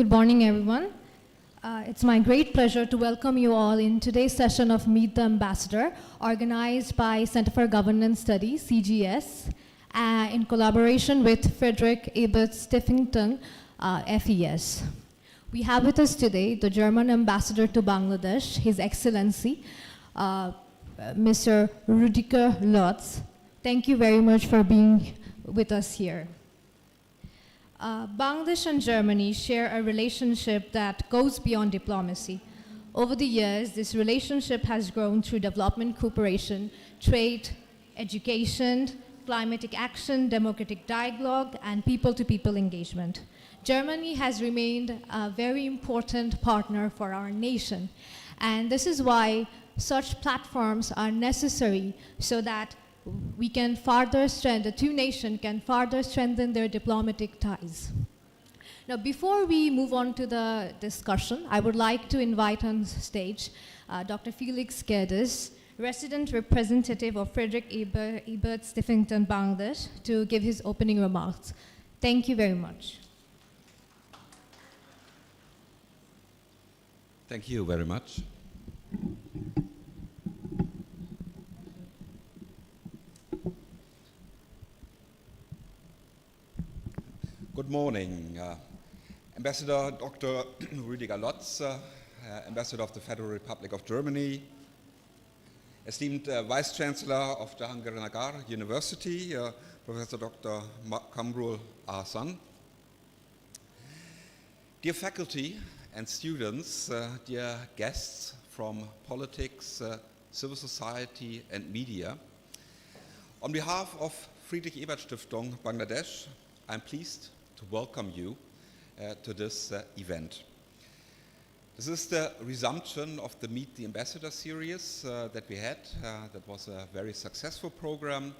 Good morning, everyone. It's my great pleasure to welcome you all in today's session of Meet the Ambassador, organized by Center for Governance Studies, CGS, in collaboration with Frederick Ebert Stiftung, FES. We have with us today the German ambassador to Bangladesh, His Excellency, Mr. Rüdiger Lotz. Thank you very much for being with us here. Bangladesh and Germany share a relationship that goes beyond diplomacy. Over the years, this relationship has grown through development cooperation, trade, education, climatic action, democratic dialogue, and people-to-people engagement. Germany has remained a very important partner for our nation, and this is why such platforms are necessary so that we can further strengthen, the two nations can further strengthen their diplomatic ties. Now, before we move on to the discussion, I would like to invite on stage Dr. Felix Gerdes, resident representative of Frederick Ebert Stiftung, Bangladesh, to give his opening remarks. Thank you very much. Thank you very much. Good morning, Ambassador Dr. Rüdiger Lotz, Ambassador of the Federal Republic of Germany, esteemed Vice Chancellor of Jahangirnagar University, Professor Dr. Kamrul Ahsan, dear faculty and students, dear guests from politics, civil society and media, on behalf of Friedrich Ebert Stiftung Bangladesh, I'm pleased to welcome you to this event. This is the resumption of the Meet the Ambassador series that we had. That was a very successful program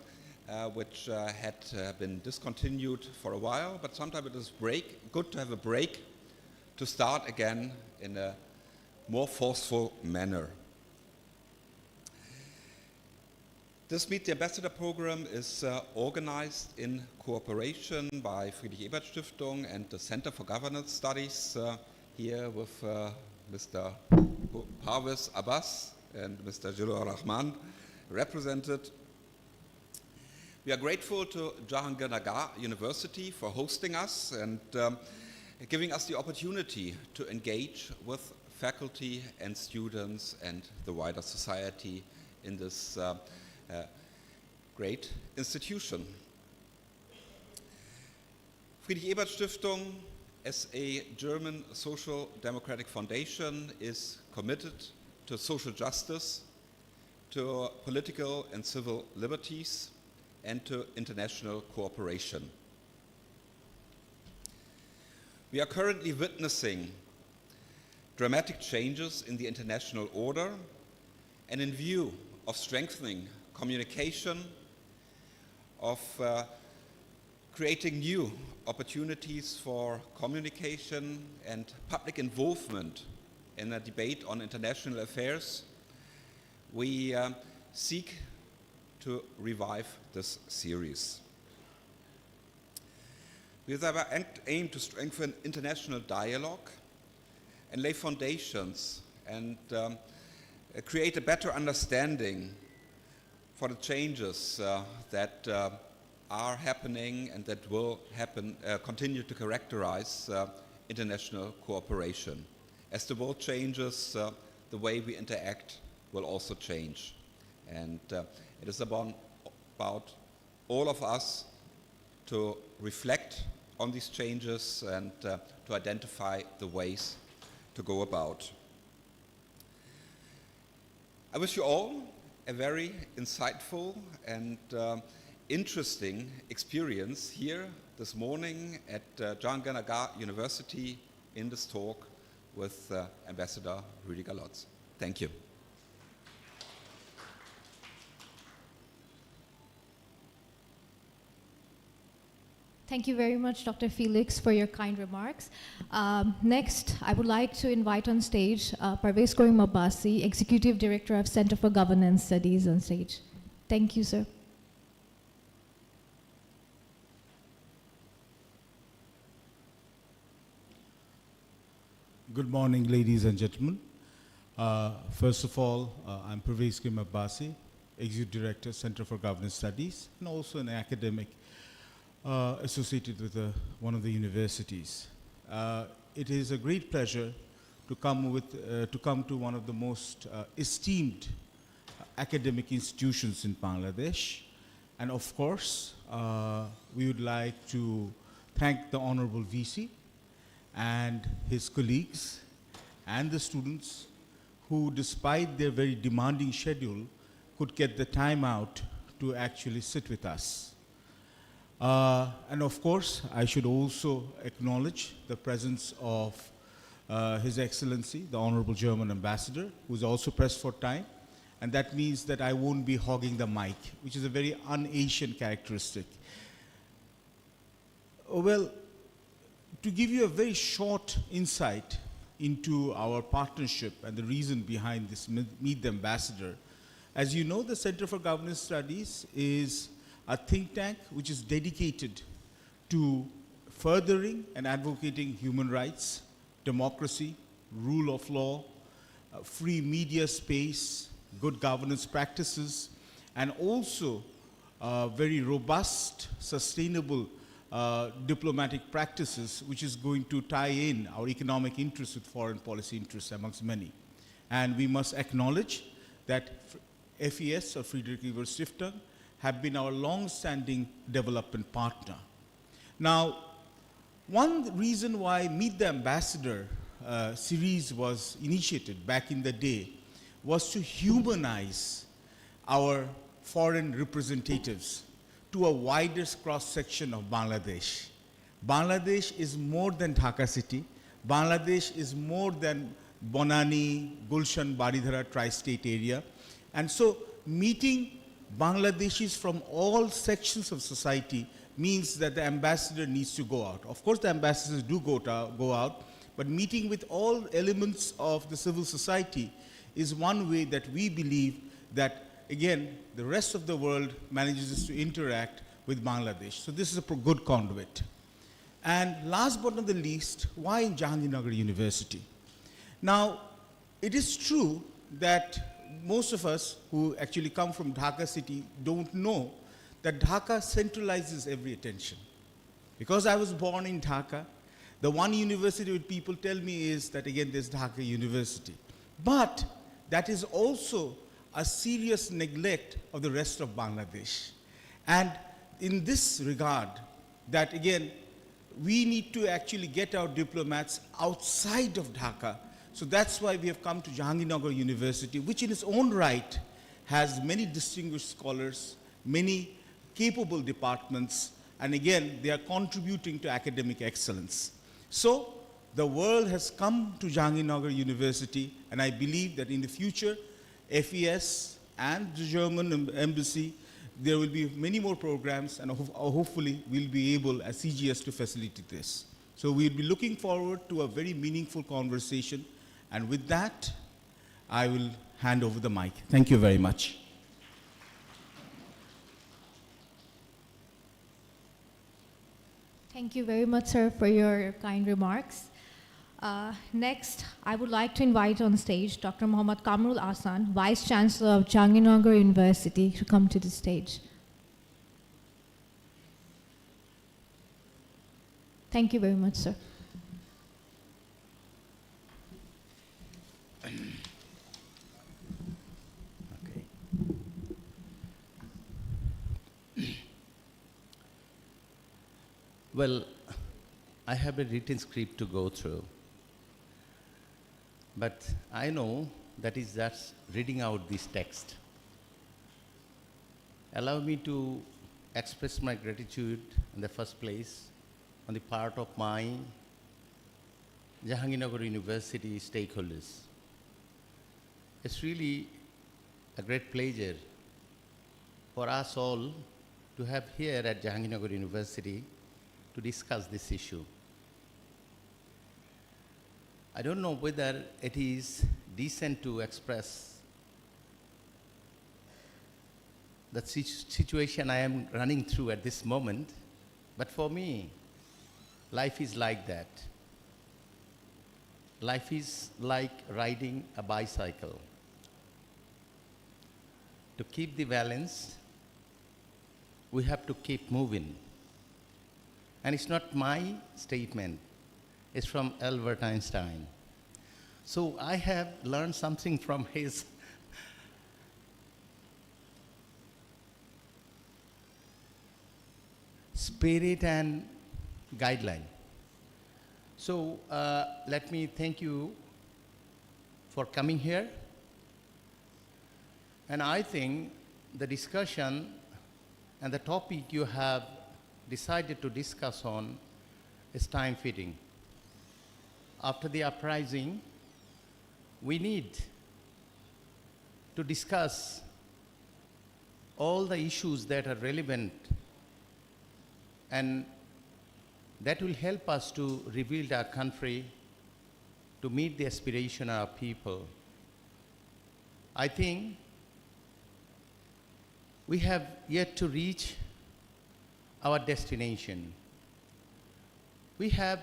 which had been discontinued for a while, but sometimes it is good to have a break to start again in a more forceful manner. This Meet the Ambassador program is organized in cooperation by Friedrich Ebert Stiftung and the Center for Governance Studies, here with Mr. Parvez Abbas and Mr. Jilur Rahman represented. We are grateful to Jahangirnagar University for hosting us and giving us the opportunity to engage with faculty and students and the wider society in this great institution. Friedrich Ebert Stiftung, as a German social democratic foundation, is committed to social justice, to political and civil liberties, and to international cooperation. We are currently witnessing dramatic changes in the international order, and in view of strengthening communication, of creating new opportunities for communication and public involvement in a debate on international affairs, we seek to revive this series. We have our aim to strengthen international dialogue and lay foundations and create a better understanding for the changes that are happening and that will happen, continue to characterize international cooperation. As the world changes, the way we interact will also change. And it is about all of us to reflect on these changes and to identify the ways to go about. I wish you all a very insightful and interesting experience here this morning at Jahangirnagar University in this talk with Ambassador Rüdiger Lotz. Thank you. Thank you very much, Dr. Felix, for your kind remarks. Next, I would like to invite on stage Parvez Abbasi, Executive Director of Center for Governance Studies, on stage. Thank you, sir. Good morning, ladies and gentlemen. First of all, I'm Pervez Kim Abbasi, Executive Director, Center for Governance Studies, and also an academic associated with one of the universities. It is a great pleasure to come to one of the most esteemed academic institutions in Bangladesh. And of course, we would like to thank the Honorable VC and his colleagues and the students who, despite their very demanding schedule, could get the time out to actually sit with us. And of course, I should also acknowledge the presence of His Excellency, the Honorable German Ambassador, who's also pressed for time. And that means that I won't be hogging the mic, which is a very un-Asian characteristic. Well, to give you a very short insight into our partnership and the reason behind this Meet the Ambassador, as you know, the Center for Governance Studies is a think tank which is dedicated to furthering and advocating human rights, democracy, rule of law, free media space, good governance practices, and also very robust, sustainable diplomatic practices, which is going to tie in our economic interests with foreign policy interests amongst many. And we must acknowledge that FES, or Friedrich Ebert Stiftung, have been our long-standing development partner. Now, one reason why Meet the Ambassador series was initiated back in the day was to humanize our foreign representatives to a wider cross-section of Bangladesh. Bangladesh is more than Dhaka city. Bangladesh is more than Bonani, Gulshan, Baridhara tri-state area. And so meeting Bangladeshis from all sections of society means that the ambassador needs to go out. Of course, the ambassadors do go out, but meeting with all elements of the civil society is one way that we believe that, again, the rest of the world manages to interact with Bangladesh. So this is a good conduit. And last but not the least, why in Jahangirnagar University? Now, it is true that most of us who actually come from Dhaka city don't know that Dhaka centralizes every attention. Because I was born in Dhaka, the one university that people tell me is that, again, there's Dhaka University. But that is also a serious neglect of the rest of Bangladesh. And in this regard, that again, we need to actually get our diplomats outside of Dhaka. So that's why we have come to Jahangirnagar University, which in its own right has many distinguished scholars, many capable departments, and again, they are contributing to academic excellence. So the world has come to Jahangirnagar University, and I believe that in the future, FES and the German embassy, there will be many more programs, and hopefully we'll be able as CGS to facilitate this. So we'll be looking forward to a very meaningful conversation, and with that, I will hand over the mic. Thank you very much. Thank you very much, sir, for your kind remarks. Next, I would like to invite on stage Dr. Muhammad Kamrul Ahsan, Vice Chancellor of Jahangirnagar University, to come to the stage. Thank you very much, sir. Well, I have a written script to go through, but I know that is just reading out this text. Allow me to express my gratitude in the first place on the part of my Jahangirnagar University stakeholders. It's really a great pleasure for us all to have here at Jahangirnagar University to discuss this issue. I don't know whether it is decent to express the situation I am running through at this moment, but for me, life is like that. life is like riding a bicycle. To keep the balance, we have to keep moving. And it's not my statement, it's from Albert Einstein. So I have learned something from his spirit and guideline. So let me thank you for coming here. And I think the discussion and the topic you have decided to discuss on is time-fitting. After the uprising, we need to discuss all the issues that are relevant, and that will help us to rebuild our country, to meet the aspiration of our people. I think we have yet to reach our destination. We have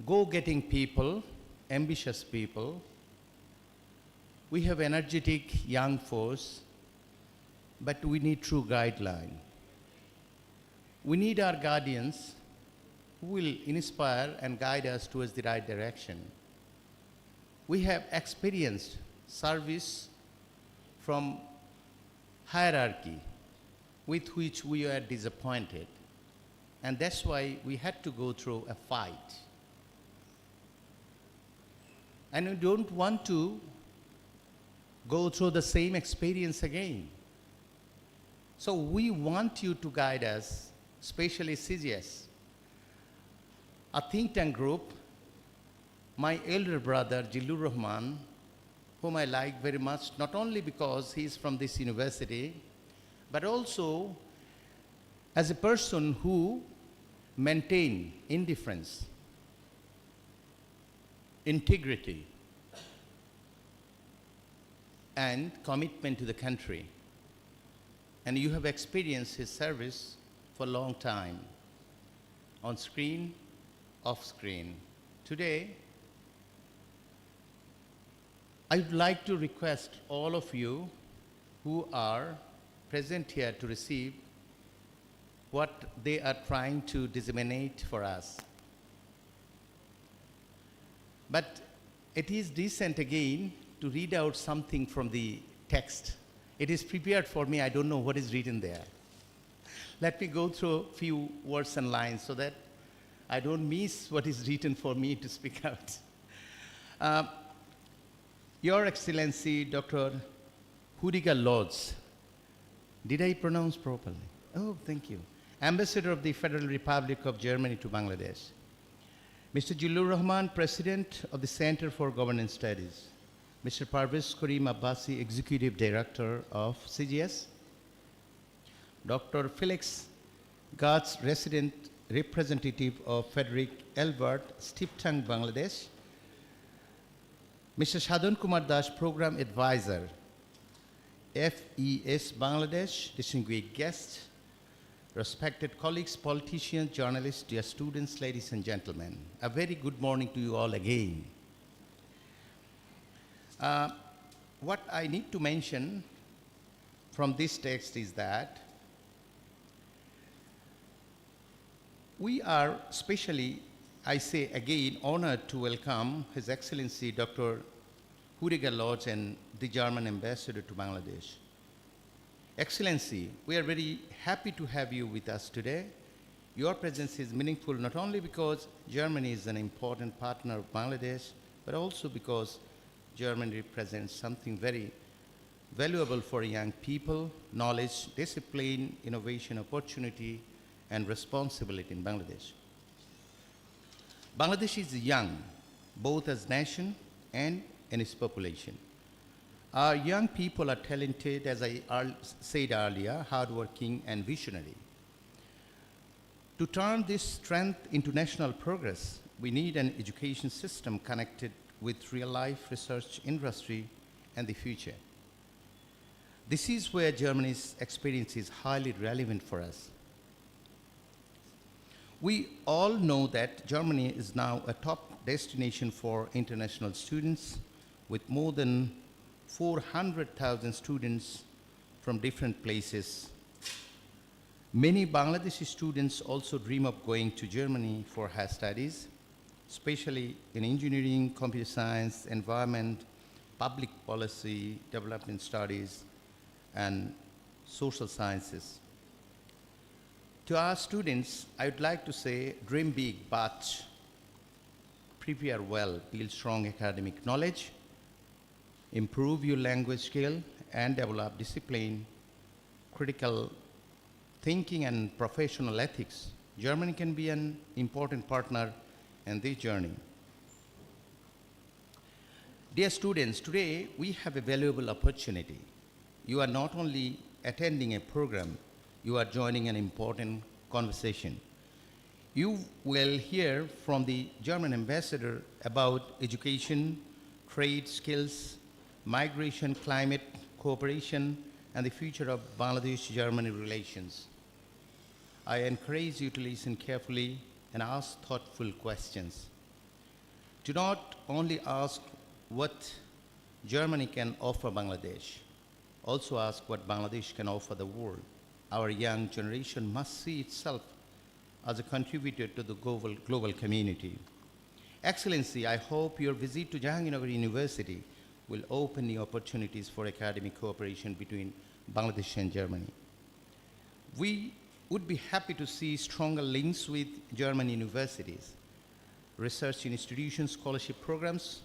go-getting people, ambitious people. We have energetic young force, but we need true guideline. We need our guardians who will inspire and guide us towards the right direction. We have experienced service from hierarchy with which we are disappointed. And that's why we had to go through a fight. And we don't want to go through the same experience again. So we want you to guide us, especially CGS, a think tank group. My elder brother, Jillur Rahman, whom I like very much, not only because he's from this university, but also as a person who maintained indifference, integrity, and commitment to the country. And you have experienced his service for a long time, on screen, off screen. Today, I would like to request all of you who are present here to receive what they are trying to disseminate for us. But it is decent again to read out something from the text. It is prepared for me, I don't know what is written there. Let me go through a few words and lines so that I don't miss what is written for me to speak out. Your Excellency, Dr. Hudiga Lodz, did I pronounce properly? Oh, thank you. Ambassador of the Federal Republic of Germany to Bangladesh. Mr. Jillur Rahman, President of the Center for Governance Studies. Mr. Parvez Karim Abbasi, Executive Director of CGS. Dr. Felix Gatz, Resident Representative of Frederick Albert, Stiptang, Bangladesh. Mr. Sadhan Kumar Das, Program Advisor, FES Bangladesh, distinguished guests, respected colleagues, politicians, journalists, dear students, ladies and gentlemen. A very good morning to you all again. What I need to mention from this text is that we are especially, I say again, honored to welcome His Excellency Dr. Hudiga Lodz and the German Ambassador to Bangladesh. Excellency, we are very happy to have you with us today. Your presence is meaningful not only because Germany is an important partner of Bangladesh, but also because Germany represents something very valuable for young people: knowledge, discipline, innovation, opportunity, and responsibility in Bangladesh. Bangladesh is young, both as nation and in its population. Our young people are talented, as I said earlier, hardworking and visionary. To turn this strength into national progress, we need an education system connected with real-life research industry and the future. This is where Germany's experience is highly relevant for us. We all know that Germany is now a top destination for international students with more than 400,000 students from different places. Many Bangladeshi students also dream of going to Germany for higher studies, especially in engineering, computer science, environment, public policy, development studies, and social sciences. To our students, I would like to say, dream big, but prepare well, build strong academic knowledge, improve your language skill, and develop discipline, critical thinking, and professional ethics. Germany can be an important partner in this journey. Dear students, today we have a valuable opportunity. You are not only attending a program, you are joining an important conversation. You will hear from the German ambassador about education, trade skills, migration, climate, cooperation, and the future of Bangladesh-Germany relations. I encourage you to listen carefully and ask thoughtful questions. Do not only ask what Germany can offer Bangladesh, also ask what Bangladesh can offer the world. Our young generation must see itself as a contributor to the global community. Excellency, I hope your visit to Jahangirnagar University will open new opportunities for academic cooperation between Bangladesh and Germany. We would be happy to see stronger links with German universities, research institutions, scholarship programs,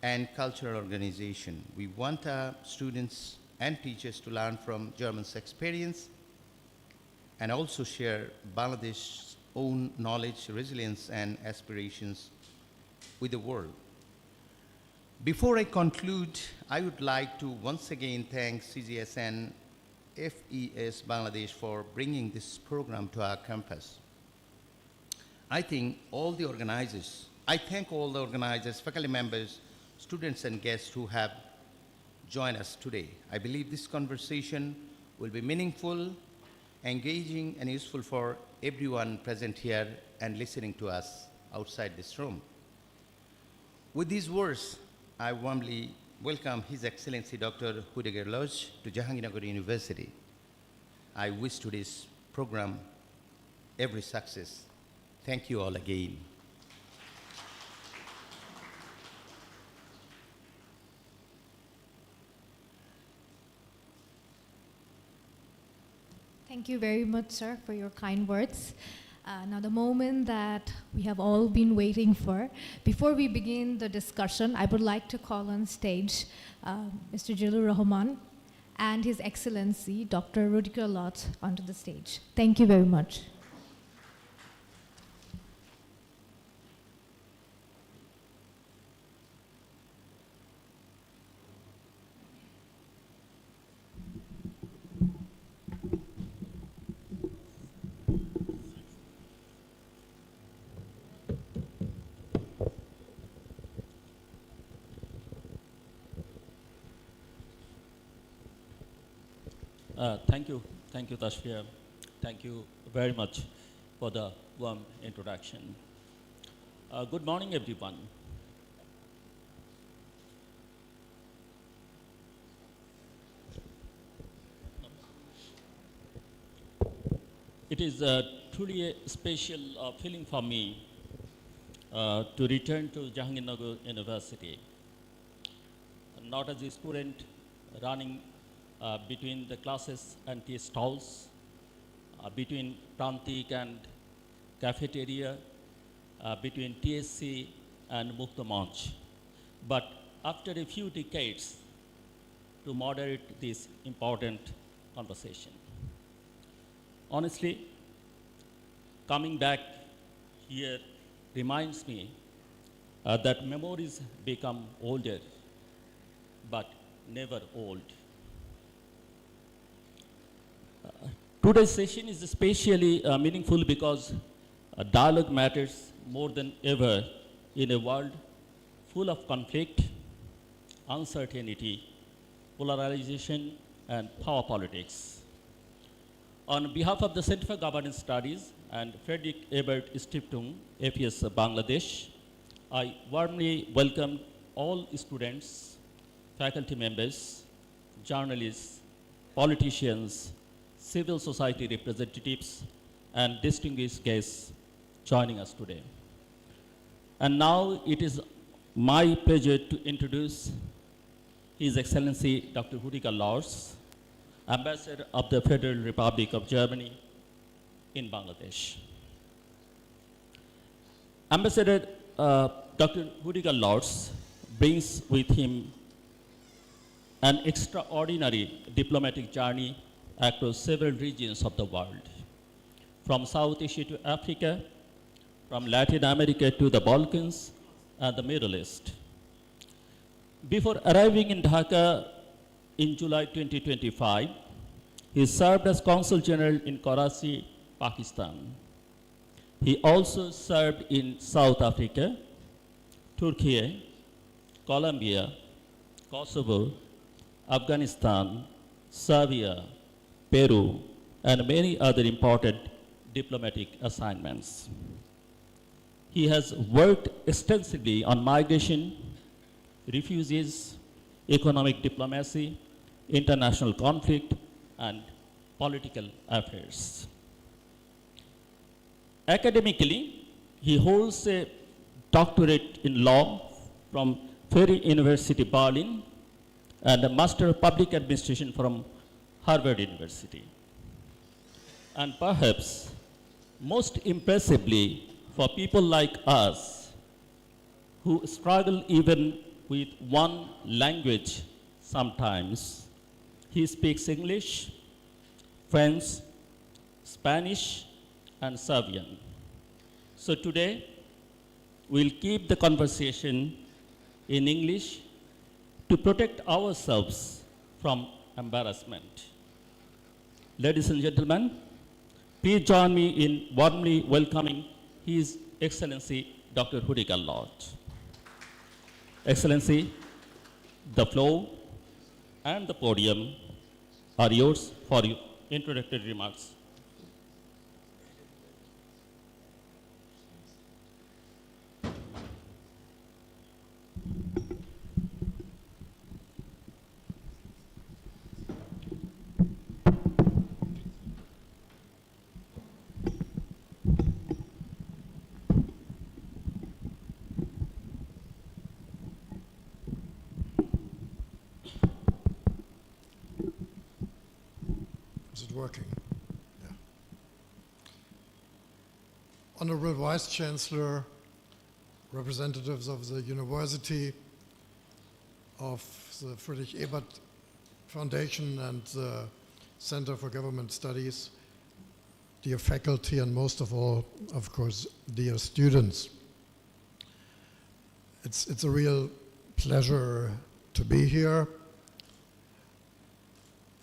and cultural organization. We want our students and teachers to learn from German's experience and also share Bangladesh's own knowledge, resilience, and aspirations with the world. Before I conclude, I would like to once again thank CGS and FES Bangladesh for bringing this program to our campus. I thank all the organizers, faculty members, students, and guests who have joined us today. I believe this conversation will be meaningful, engaging, and useful for everyone present here and listening to us outside this room. With these words, I warmly welcome His Excellency Dr. Hudegar Lodge to Jahangirnagar University. I wish today's program every success. Thank you all again. Thank you very much, sir, for your kind words. Now, the moment that we have all been waiting for. Before we begin the discussion, I would like to call on stage Mr. Jalur Rahman and His Excellency Dr. Rudiger Lotz onto the stage. Thank you very much. Thank you, Tashfia. Thank you very much for the warm introduction. Good morning, everyone. It is truly a special feeling for me to return to Jahangirnagar University, not as a student running between the classes and tea stalls, between Prantik and cafeteria, between TSC and Mukta Manch. But after a few decades, to moderate this important conversation. Honestly, coming back here reminds me that memories become older, but never old. Today's session is especially meaningful because dialogue matters more than ever in a world full of conflict, uncertainty, polarization, and power politics. On behalf of the Center for Governance Studies and Frederick Ebert Stiftung, APS Bangladesh, I warmly welcome all students, faculty members, journalists, politicians, civil society representatives, and distinguished guests joining us today. And now it is my pleasure to introduce His Excellency Dr. Rüdiger Lors, Ambassador of the Federal Republic of Germany in Bangladesh. Ambassador Dr. Rüdiger Lors brings with him an extraordinary diplomatic journey across several regions of the world, from South Asia to Africa, from Latin America to the Balkans and the Middle East. Before arriving in Dhaka in July 2025, he served as Consul General in Karachi, Pakistan. He also served in South Africa, Turkey, Colombia, Kosovo, Afghanistan, Serbia, Peru, and many other important diplomatic assignments. He has worked extensively on migration, refugees, economic diplomacy, international conflict, and political affairs. Academically, he holds a doctorate in law from Freie University Berlin and a Master of Public Administration from Harvard University. And perhaps most impressively, for people like us who struggle even with one language sometimes, he speaks English, French, Spanish, and Serbian. So today, we'll keep the conversation in English to protect ourselves from embarrassment. Ladies and gentlemen, please join me in warmly welcoming His Excellency Dr. Rüdiger Lors. Excellency, the floor and the podium are yours for your introductory remarks. Is it working? Yeah. Honorable Vice Chancellor, representatives of the University, of the Friedrich Ebert Foundation and the Center for Government Studies, dear faculty, and most of all, of course, dear students. It's a real pleasure to be here.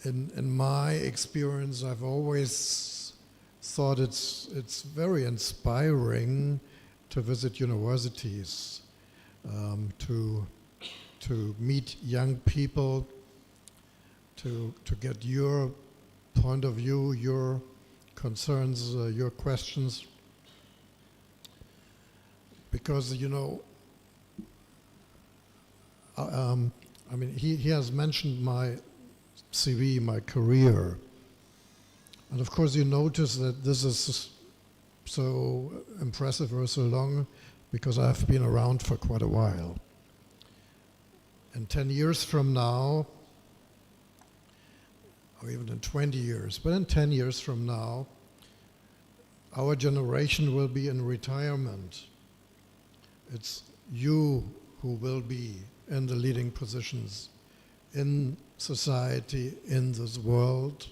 In my experience, I've always thought it's very inspiring to visit universities, to meet young people, to get your point of view, your concerns, your questions. Because, you know, I mean, he has mentioned my CV, my career. And of course you notice that this is so impressive or so long because I've been around for quite a while. And 10 years from now, or even in 20 years, but in 10 years from now, our generation will be in retirement. It's you who will be in the leading positions in society, in this world,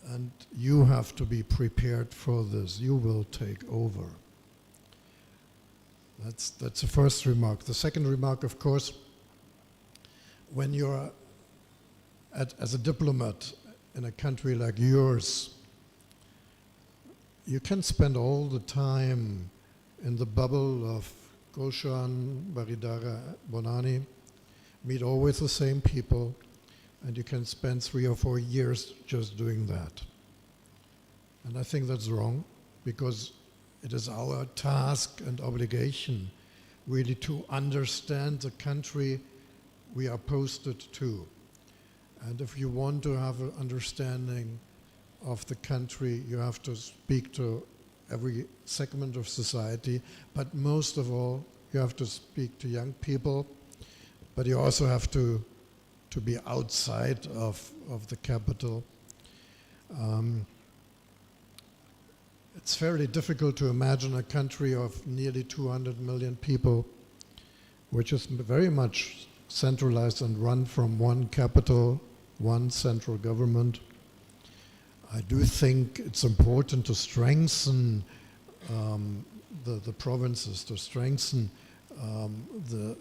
and you have to be prepared for this. You will take over. That's the first remark. The second remark, of course, when you're as a diplomat in a country like yours, you can spend all the time in the bubble of Gulshan, Baridara, Bonani, meet always the same people, and you can spend 3 or 4 years just doing that. And I think that's wrong. because it is our task and obligation really to understand the country we are posted to. And if you want to have an understanding of the country, you have to speak to every segment of society, but most of all, you have to speak to young people, but you also have to be outside of the capital. It's fairly difficult to imagine a country of nearly 200 million people, which is very much centralized and run from one capital, one central government. I do think it's important to strengthen the provinces, to strengthen the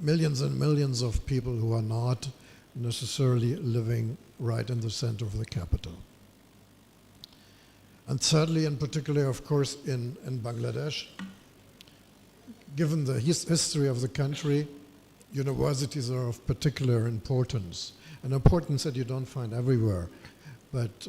millions and millions of people who are not necessarily living right in the center of the capital. And thirdly, in particular, of course, in Bangladesh, given the history of the country, universities are of particular importance, an importance that you don't find everywhere. But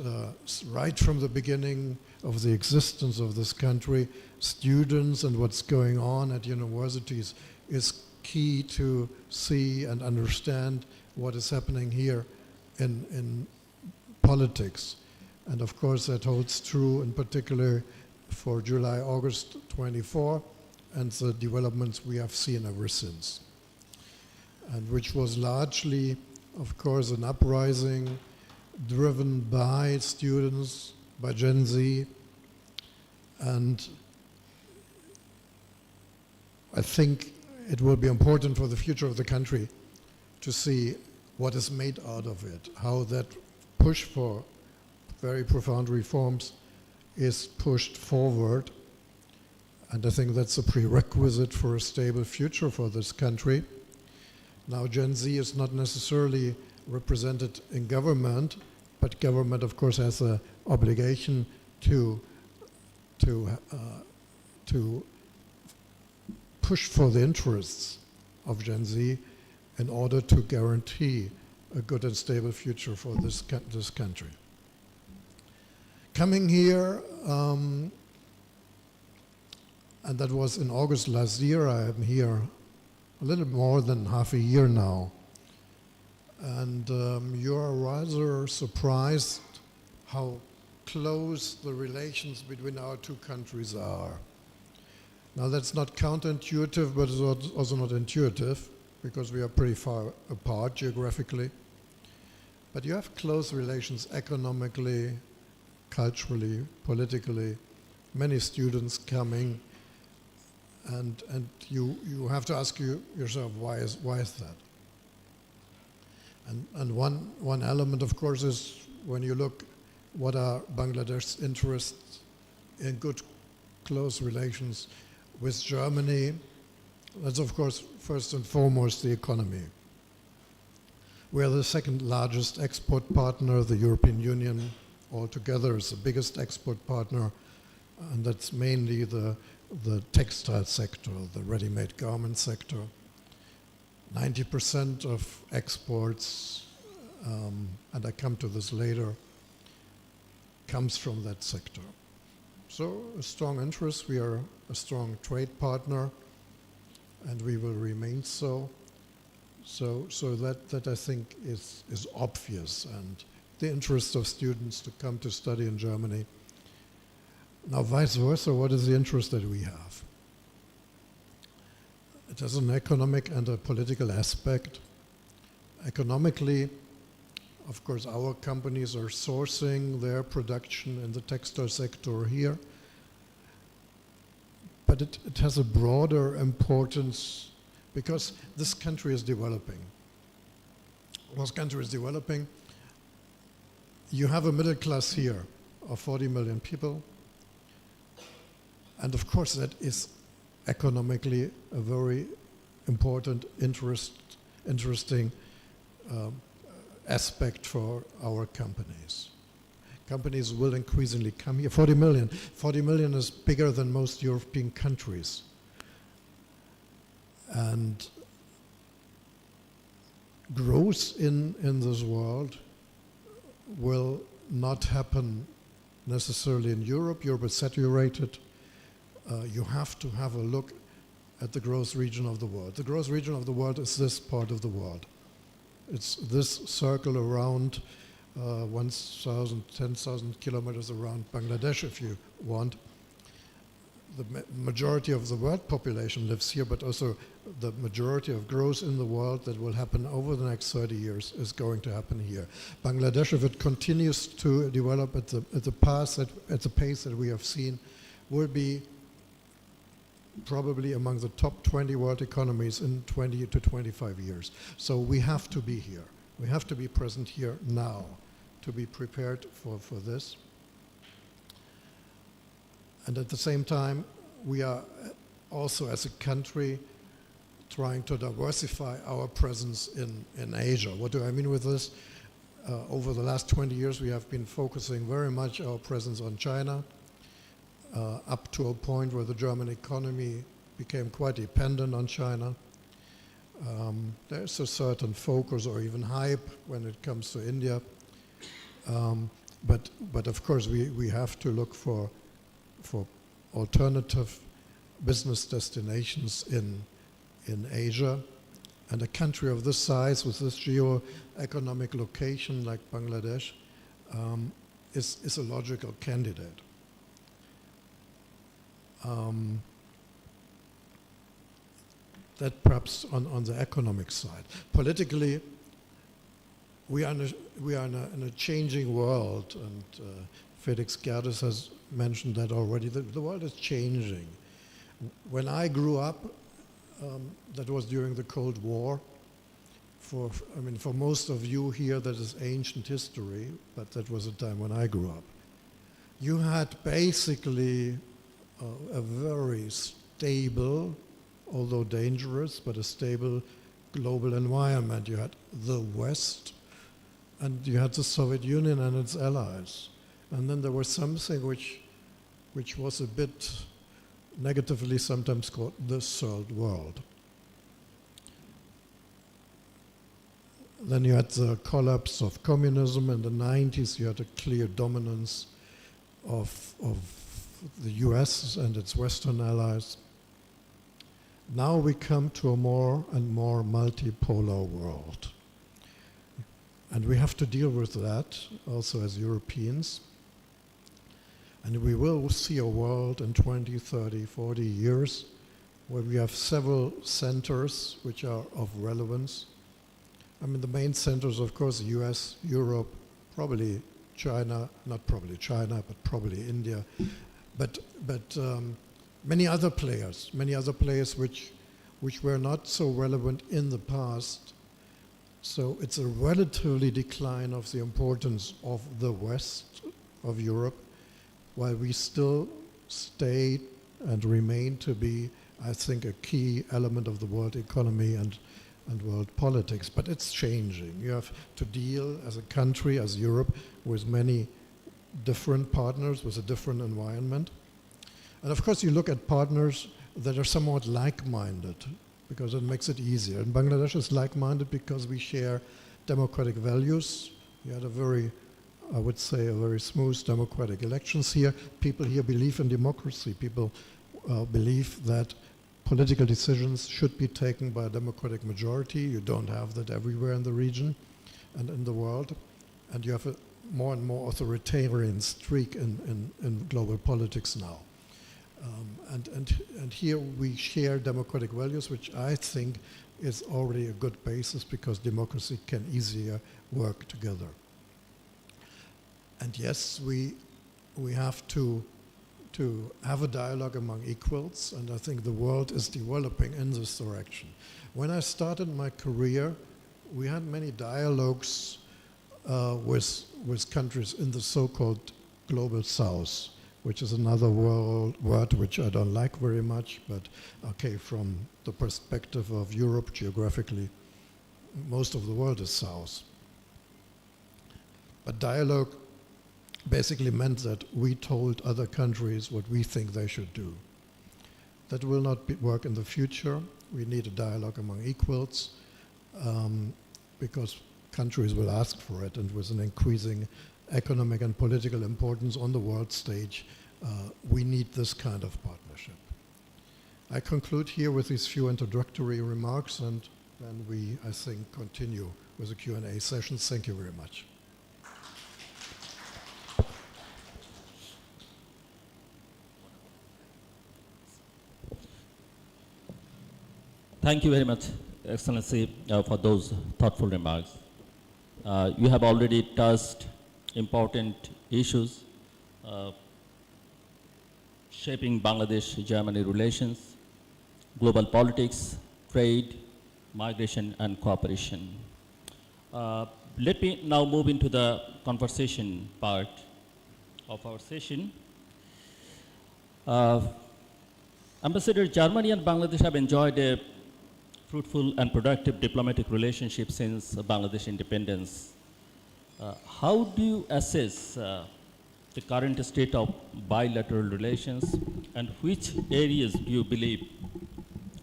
right from the beginning of the existence of this country, students and what's going on at universities is key to see and understand what is happening here in politics. And of course that holds true in particular for July-August 24 and the developments we have seen ever since. And which was largely, of course, an uprising driven by students, by Gen Z, and I think it will be important for the future of the country to see what is made out of it, how that push for very profound reforms is pushed forward. And I think that's a prerequisite for a stable future for this country. Now, Gen Z is not necessarily represented in government, but government, of course, has an obligation to push for the interests of Gen Z in order to guarantee a good and stable future for this country. Coming here, and that was in August last year. I am here a little more than half a year now. And you're rather surprised how close the relations between our two countries are. Now that's not counterintuitive, but it's also not intuitive, because we are pretty far apart geographically. But you have close relations economically, culturally, politically, many students coming, and you have to ask yourself, why is that? And one element, of course, is when you look what are Bangladesh's interests in good, close relations with Germany. That's, of course, first and foremost the economy. We are the second largest export partner. The European Union altogether is the biggest export partner, and that's mainly the textile sector, the ready-made garment sector. 90% of exports, and I come to this later, comes from that sector. So a strong interest, we are a strong trade partner, and we will remain so. So that I think is obvious, and the interest of students to come to study in Germany. Now vice versa, what is the interest that we have? It has an economic and a political aspect. Economically, of course, our companies are sourcing their production in the textile sector here, but it has a broader importance because this country is developing. This country is developing. You have a middle class here of 40 million people, and of course that is economically a very important, interesting aspect for our companies. Companies will increasingly come here. 40 million. 40 million is bigger than most European countries. And growth in this world will not happen necessarily in Europe. Europe is saturated. You have to have a look at the growth region of the world. The growth region of the world is this part of the world. It's this circle around 1,000, 10,000 kilometers around Bangladesh, if you want. The majority of the world population lives here, but also the majority of growth in the world that will happen over the next 30 years is going to happen here. Bangladesh, if it continues to develop at the pace that we have seen, will be probably among the top 20 world economies in 20 to 25 years. So we have to be here. We have to be present here now to be prepared for this. And at the same time, we are also as a country trying to diversify our presence in Asia. What do I mean with this? Over the last 20 years, we have been focusing very much our presence on China, up to a point where the German economy became quite dependent on China. There's a certain focus or even hype when it comes to India. But of course, we have to look for alternative business destinations in Asia. And a country of this size, with this geo-economic location like Bangladesh, is a logical candidate. That perhaps on the economic side. Politically, we are in a changing world, and Felix Gerdes has mentioned that already. The world is changing. When I grew up, that was during the Cold War. For most of you here, that is ancient history, but that was a time when I grew up. You had basically a very stable, although dangerous, but a stable global environment. You had the West, and you had the Soviet Union and its allies. And then there was something which was a bit negatively sometimes called the Third World. Then you had the collapse of communism in the 90s. You had a clear dominance of the US and its Western allies. Now we come to a more and more multipolar world. And we have to deal with that also as Europeans. And we will see a world in 20, 30, 40 years where we have several centers which are of relevance. The main centers, of course, the US, Europe, probably China, not probably China, but probably India. But many other players which were not so relevant in the past. So it's a relatively decline of the importance of the West, of Europe, while we still stay and remain to be, I think, a key element of the world economy and world politics. But it's changing. You have to deal as a country, as Europe, with many different partners, with a different environment. And of course, you look at partners that are somewhat like-minded, because it makes it easier. And Bangladesh is like-minded because we share democratic values. We had a very smooth democratic elections here. People here believe in democracy. People believe that political decisions should be taken by a democratic majority. You don't have that everywhere in the region and in the world. And you have a more and more authoritarian streak in global politics now. And here we share democratic values, which I think is already a good basis because democracy can easier work together. And yes, we have to have a dialogue among equals, and I think the world is developing in this direction. When I started my career, we had many dialogues with countries in the so-called Global South, which is another word which I don't like very much, but okay, from the perspective of Europe geographically, most of the world is South. But dialogue basically meant that we told other countries what we think they should do. That will not work in the future. We need a dialogue among equals because countries will ask for it, and with an increasing economic and political importance on the world stage, we need this kind of partnership. I conclude here with these few introductory remarks, and then we, I think, continue with the Q&A sessions. Thank you very much. Thank you very much, Excellency, for those thoughtful remarks. You have already touched important issues shaping Bangladesh-Germany relations, global politics, trade, migration, and cooperation. Let me now move into the conversation part of our session. Ambassador, Germany and Bangladesh have enjoyed a fruitful and productive diplomatic relationship since Bangladesh independence. How do you assess the current state of bilateral relations, and which areas do you believe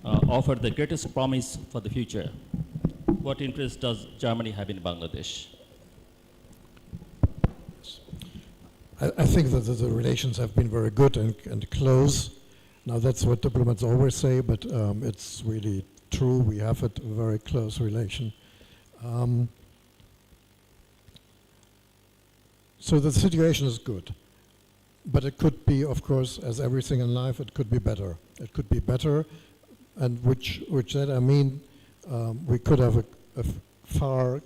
offer the greatest promise for the future? What interest does Germany have in Bangladesh? I think that the relations have been very good and close. Now that's what diplomats always say, but it's really true. We have a very close relation. So the situation is good. But it could be, of course, as everything in life, it could be better. It could be better, and which that I mean, we could have a far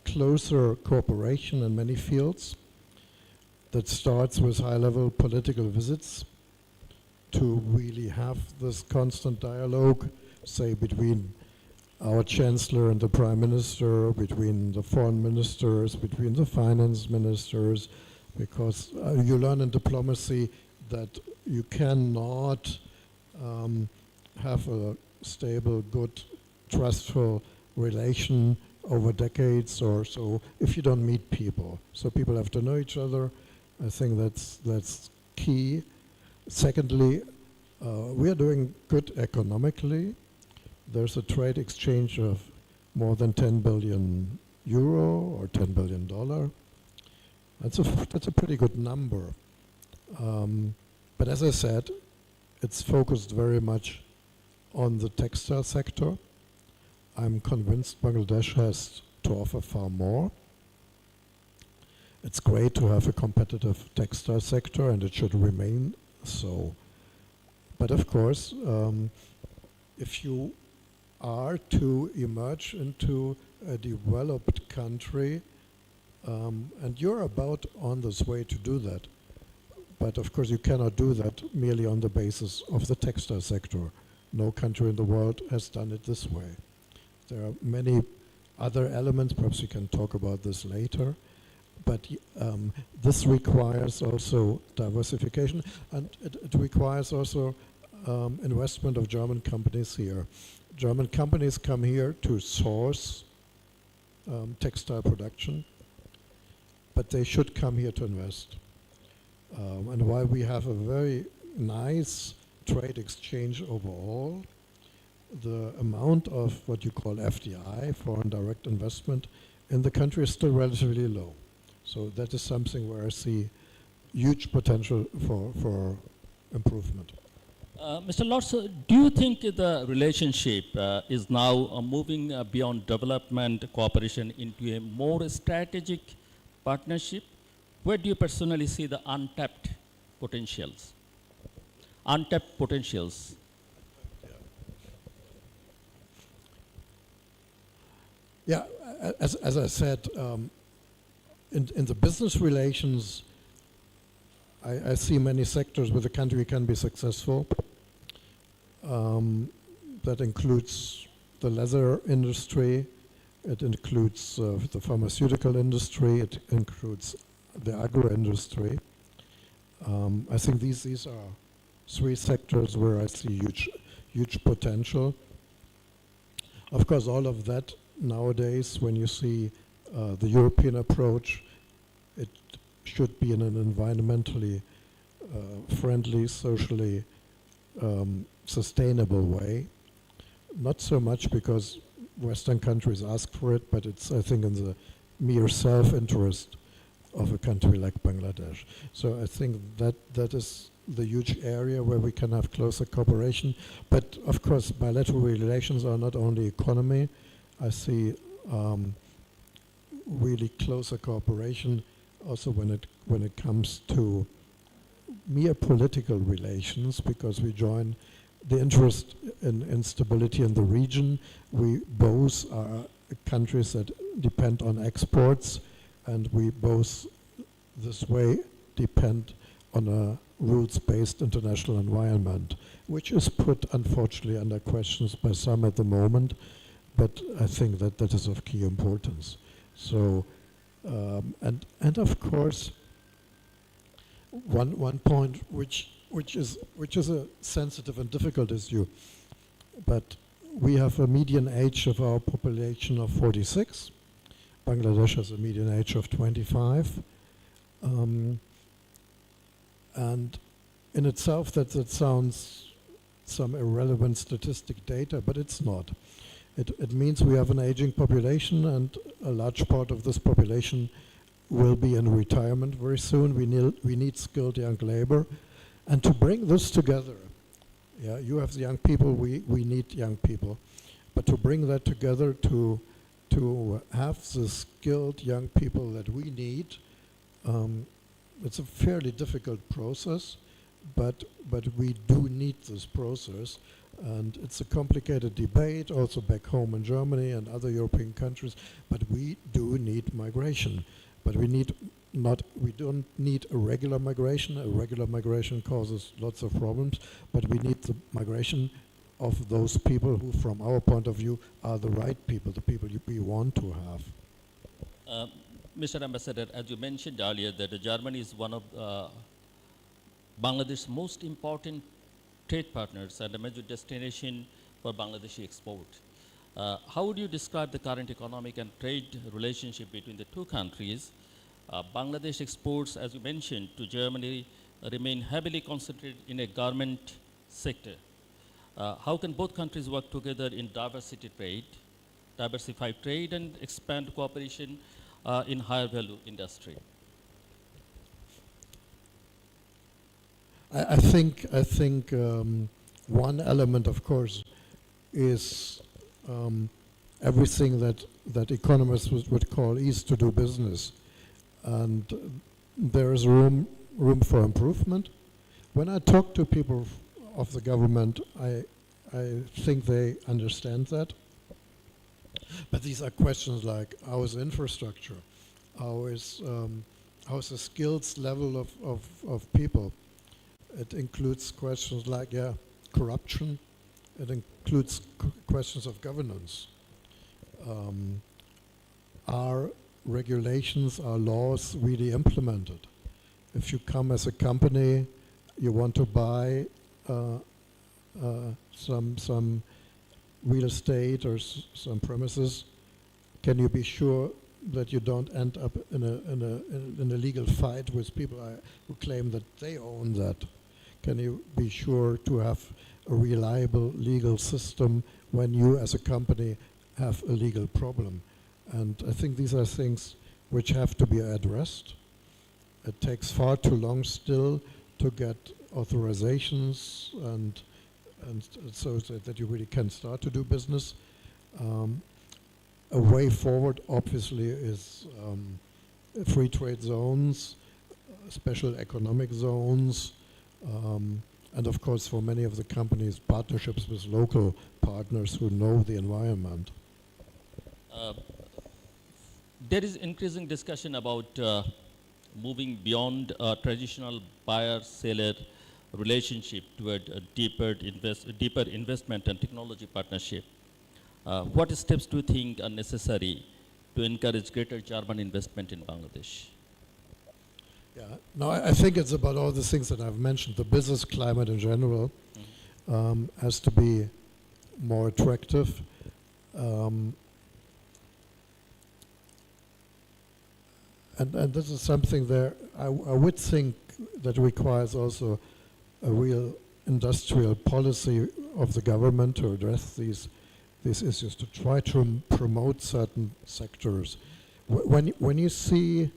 closer cooperation in many fields that starts with high-level political visits to really have this constant dialogue, say, between our chancellor and the prime minister, between the foreign ministers, between the finance ministers, because you learn in diplomacy that you cannot have a stable, good, trustful relation over decades or so if you don't meet people. So people have to know each other. I think that's key. Secondly, we are doing good economically. There's a trade exchange of more than 10 billion euro or $10 billion. That's a pretty good number. But as I said, it's focused very much on the textile sector. I'm convinced Bangladesh has to offer far more. It's great to have a competitive textile sector, and it should remain so. But of course, if you are to emerge into a developed country, and you're about on this way to do that, but of course you cannot do that merely on the basis of the textile sector. No country in the world has done it this way. There are many other elements, perhaps we can talk about this later, but this requires also diversification, and it requires also investment of German companies here. German companies come here to source textile production, but they should come here to invest. And while we have a very nice trade exchange overall, the amount of what you call FDI, foreign direct investment, in the country is still relatively low. So that is something where I see huge potential for improvement. Mr. Lords, do you think the relationship is now moving beyond development cooperation into a more strategic partnership? Where do you personally see the untapped potentials? Untapped potentials. Yeah, as I said, in the business relations, I see many sectors where the country can be successful. That includes the leather industry, it includes the pharmaceutical industry, it includes the agro-industry. I think these are three sectors where I see huge potential. Of course, all of that nowadays, when you see the European approach, it should be in an environmentally friendly, socially sustainable way. Not so much because Western countries ask for it, but it's, I think, in the mere self-interest of a country like Bangladesh. So I think that is the huge area where we can have closer cooperation. But of course, bilateral relations are not only economy. I see really closer cooperation also when it comes to mere political relations, because we join the interest in stability in the region. We both are countries that depend on exports, and we both this way depend on a rules-based international environment, which is put unfortunately under questions by some at the moment, but I think that is of key importance. So, and of course, one point which is a sensitive and difficult issue, but we have a median age of our population of 46. Bangladesh has a median age of 25. And in itself, that sounds some irrelevant statistic data, but it's not. It means we have an aging population, and a large part of this population will be in retirement very soon. We need skilled young labor. And to bring this together, yeah, you have the young people, we need young people. But to bring that together, to have the skilled young people that we need, it's a fairly difficult process, but we do need this process. And it's a complicated debate also back home in Germany and other European countries, but we do need migration. But we don't need a regular migration. A regular migration causes lots of problems, but we need the migration of those people who, from our point of view, are the right people, the people we want to have. Mr. Ambassador, as you mentioned earlier, that Germany is one of Bangladesh's most important trade partners and a major destination for Bangladeshi export. How would you describe the current economic and trade relationship between the two countries? Bangladesh exports, as you mentioned, to Germany remain heavily concentrated in a garment sector. How can both countries work together in diversified trade and expand cooperation in higher value industry? I think one element, of course, is everything that economists would call ease to do business, and there is room for improvement. When I talk to people of the government, I think they understand that. But these are questions like, how is infrastructure? How is the skills level of people? It includes questions like, corruption. It includes questions of governance. Are regulations, are laws really implemented? If you come as a company, you want to buy some real estate or some premises, can you be sure that you don't end up in a legal fight with people who claim that they own that? Can you be sure to have a reliable legal system when you as a company have a legal problem? And I think these are things which have to be addressed. It takes far too long still to get authorizations and so that you really can start to do business. A way forward obviously is free trade zones, special economic zones, and of course for many of the companies, partnerships with local partners who know the environment. There is increasing discussion about moving beyond traditional buyer-seller relationship toward a deeper investment and technology partnership. What steps do you think are necessary to encourage greater German investment in Bangladesh? Yeah, no, I think it's about all the things that I've mentioned. The business climate in general has to be more attractive. And this is something there I would think that requires also a real industrial policy of the government to address these issues, to try to promote certain sectors. When you see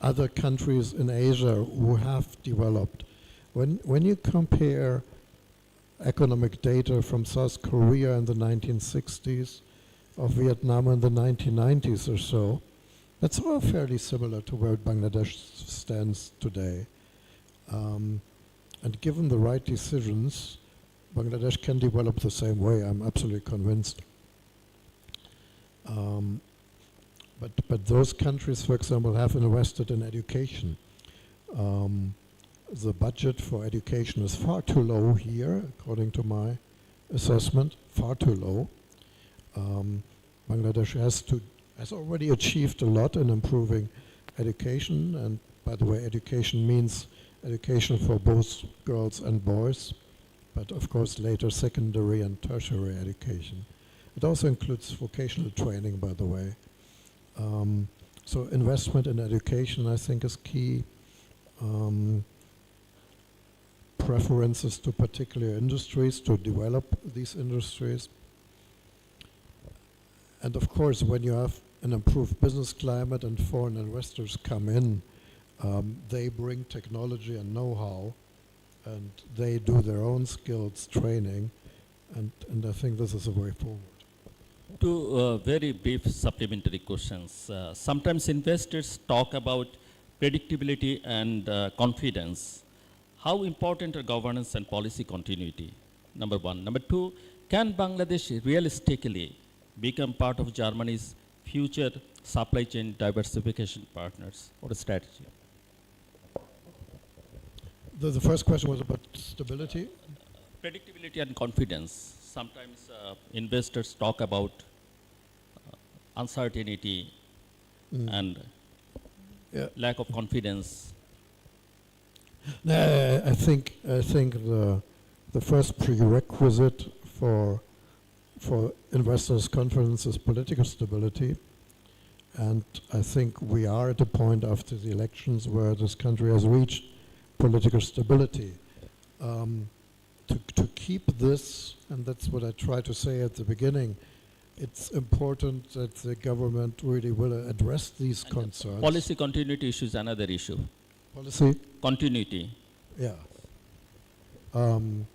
other countries in Asia who have developed. When you compare economic data from South Korea in the 1960s or Vietnam in the 1990s or so, that's all fairly similar to where Bangladesh stands today. And given the right decisions, Bangladesh can develop the same way, I'm absolutely convinced. But those countries, for example, have invested in education. The budget for education is far too low here, according to my assessment, far too low. Bangladesh has already achieved a lot in improving education, and by the way, education means education for both girls and boys, but of course later secondary and tertiary education. It also includes vocational training, by the way. So investment in education, I think, is key. Preferences to particular industries, to develop these industries. And of course, when you have an improved business climate and foreign investors come in, they bring technology and know-how, and they do their own skills training, and I think this is a way forward. Two very brief supplementary questions. Sometimes investors talk about predictability and confidence. How important are governance and policy continuity? Number one. Number two, can Bangladesh realistically become part of Germany's future supply chain diversification partners or a strategy? The first question was about stability. Predictability and confidence. Sometimes investors talk about uncertainty and lack of confidence. No, I think the first prerequisite for investors' confidence is political stability, and I think we are at a point after the elections where this country has reached political stability. To keep this, and that's what I tried to say at the beginning, it's important that the government really will address these concerns. Policy continuity issue is another issue. Policy? Continuity. Yeah. The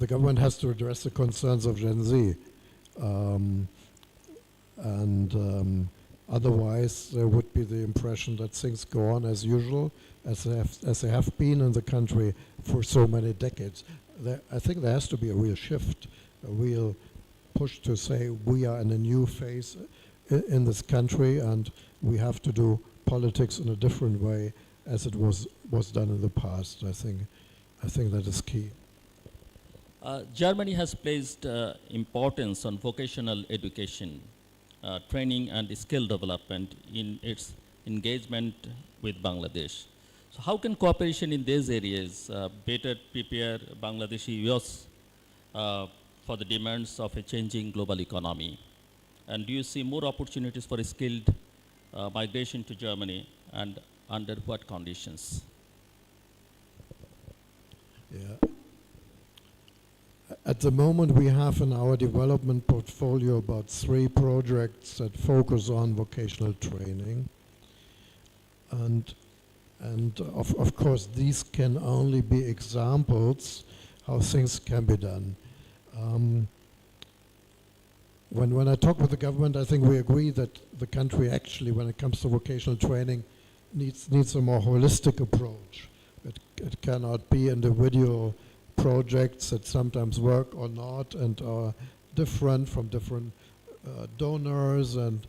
government has to address the concerns of Gen Z. Otherwise, there would be the impression that things go on as usual, as they have been in the country for so many decades. I think there has to be a real shift, a real push to say we are in a new phase in this country, and we have to do politics in a different way as it was done in the past. I think that is key. Germany has placed importance on vocational education, training and skill development in its engagement with Bangladesh. So how can cooperation in these areas better prepare Bangladeshi youth for the demands of a changing global economy? And do you see more opportunities for skilled migration to Germany, and under what conditions? Yeah. At the moment, we have in our development portfolio about 3 projects that focus on vocational training. And of course, these can only be examples how things can be done. When I talk with the government, I think we agree that the country actually, when it comes to vocational training, needs a more holistic approach. It cannot be individual projects that sometimes work or not and are different from different donors and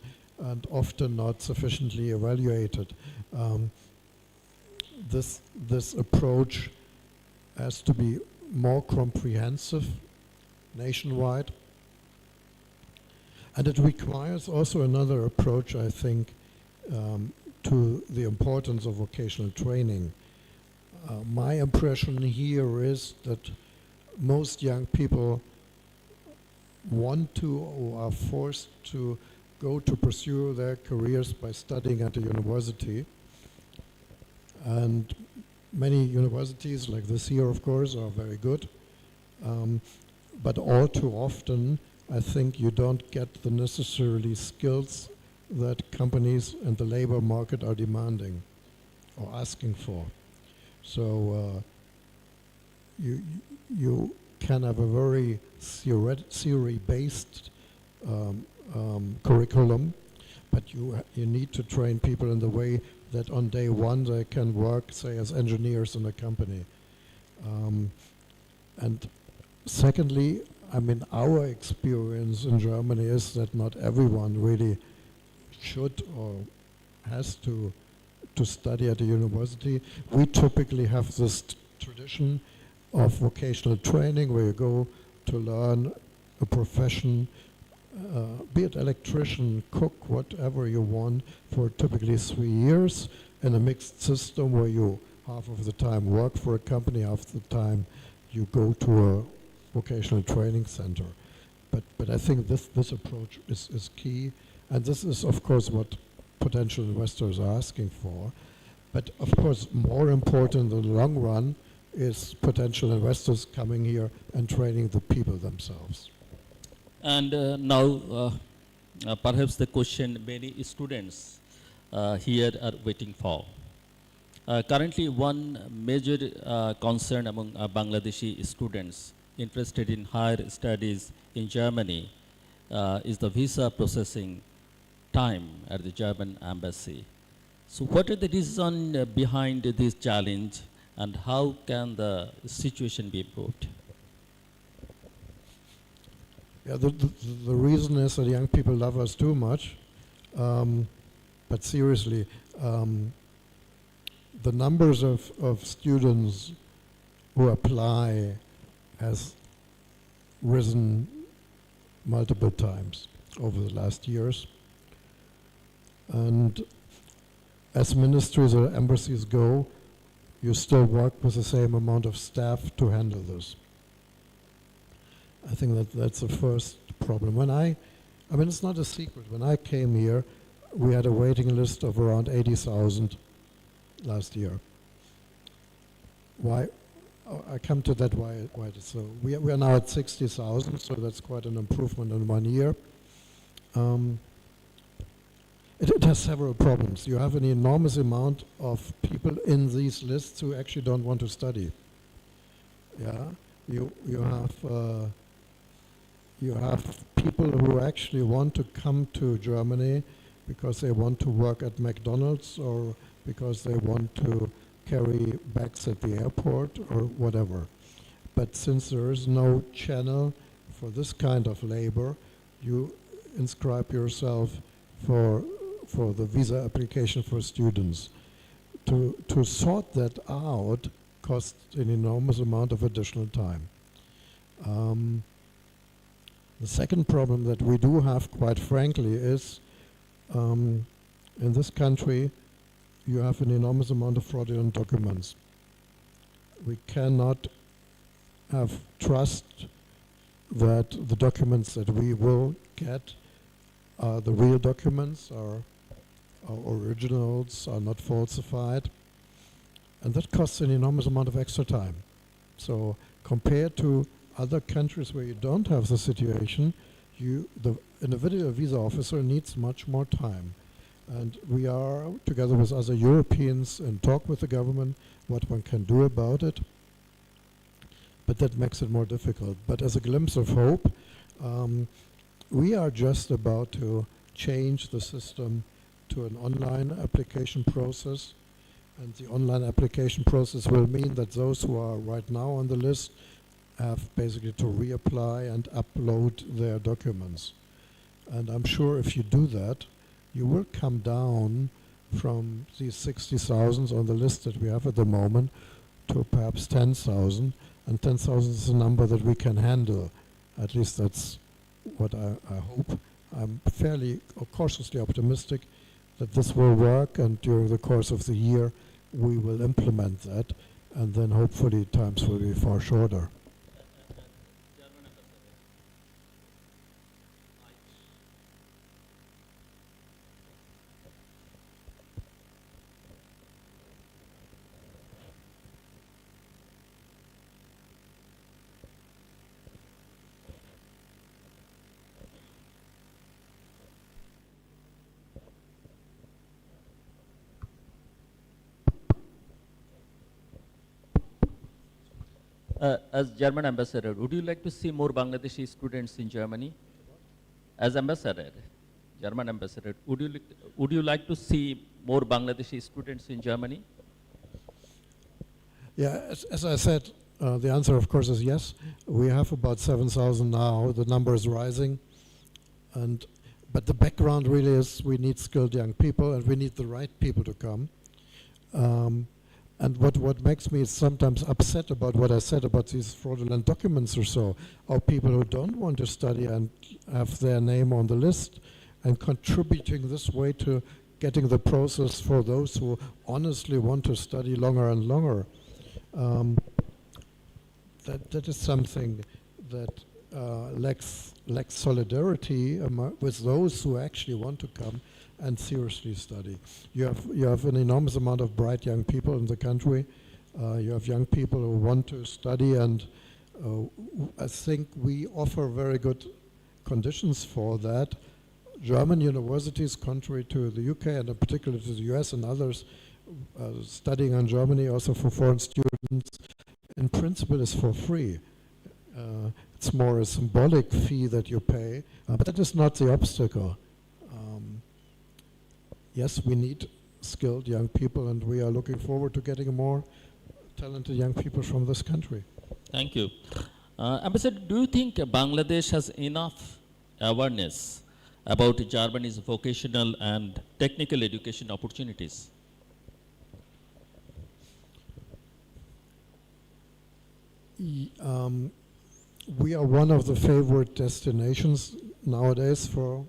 often not sufficiently evaluated. This approach has to be more comprehensive nationwide, and it requires also another approach, I think, to the importance of vocational training. My impression here is that most young people want to or are forced to go to pursue their careers by studying at a university. And many universities, like this here, of course, are very good. But all too often, I think you don't get the necessary skills that companies and the labor market are demanding or asking for. So you can have a very theory-based curriculum, but you need to train people in the way that on day one they can work, say, as engineers in a company. And secondly, I mean, our experience in Germany is that not everyone really should or has to study at a university. We typically have this tradition of vocational training where you go to learn a profession, be it electrician, cook, whatever you want, for typically 3 years in a mixed system where you half of the time work for a company, half the time you go to a vocational training center. But I think this approach is key, and this is of course what potential investors are asking for. But of course more important in the long run is potential investors coming here and training the people themselves. And now, perhaps the question many students here are waiting for. Currently, one major concern among Bangladeshi students interested in higher studies in Germany is the visa processing time at the German embassy. So what are the reasons behind this challenge, and how can the situation be improved? Yeah, the reason is that young people love us too much, but seriously, the numbers of students who apply has risen multiple times over the last years. And as ministries or embassies go, you still work with the same amount of staff to handle this. I think that's the first problem. I mean, it's not a secret. When I came here, we had a waiting list of around 80,000 last year. Why? I come to that why it is so. We are now at 60,000, so that's quite an improvement in 1 year. It has several problems. You have an enormous amount of people in these lists who actually don't want to study. Yeah, you have people who actually want to come to Germany because they want to work at McDonald's or because they want to carry bags at the airport or whatever. But since there is no channel for this kind of labor, you inscribe yourself for the visa application for students. To sort that out costs an enormous amount of additional time. The second problem that we do have, quite frankly, is in this country you have an enormous amount of fraudulent documents. We cannot have trust that the documents that we will get are the real documents, are originals, are not falsified. And that costs an enormous amount of extra time. So compared to other countries where you don't have the situation, the individual visa officer needs much more time. And we are, together with other Europeans, in talk with the government what one can do about it. But that makes it more difficult. But as a glimpse of hope, we are just about to change the system to an online application process. And the online application process will mean that those who are right now on the list have basically to reapply and upload their documents. And I'm sure if you do that, you will come down from these 60,000 on the list that we have at the moment to perhaps 10,000. And 10,000 is a number that we can handle. At least that's what I hope. I'm fairly cautiously optimistic that this will work, and during the course of the year we will implement that, and then hopefully times will be far shorter. as German ambassador, would you like to see more Bangladeshi students in Germany? As ambassador, German ambassador, would you like to see more Bangladeshi students in Germany? Yeah, as I said, the answer, of course, is yes. We have about 7,000 now. The number is rising. But the background really is we need skilled young people, and we need the right people to come. And what makes me sometimes upset about what I said about these fraudulent documents or so, are people who don't want to study and have their name on the list and contributing this way to getting the process for those who honestly want to study longer and longer. That is something that lacks solidarity with those who actually want to come and seriously study. You have an enormous amount of bright young people in the country. You have young people who want to study, and I think we offer very good conditions for that. German universities, contrary to the UK and in particular to the US and others, studying in Germany also for foreign students, in principle is for free. It's more a symbolic fee that you pay, but that is not the obstacle. Yes, we need skilled young people, and we are looking forward to getting more talented young people from this country. Thank you. Ambassador, do you think Bangladesh has enough awareness about Germany's vocational and technical education opportunities? We are one of the favorite destinations nowadays for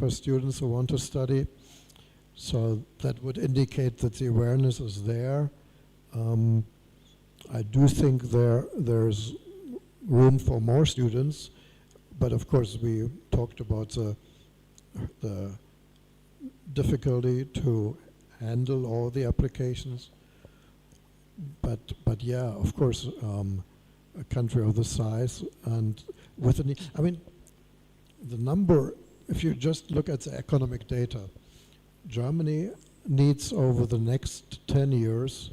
students who want to study. So that would indicate that the awareness is there. I do think there's room for more students, but of course we talked about the difficulty to handle all the applications. But yeah, of course, a country of this size and with the number, if you just look at the economic data, Germany needs over the next 10 years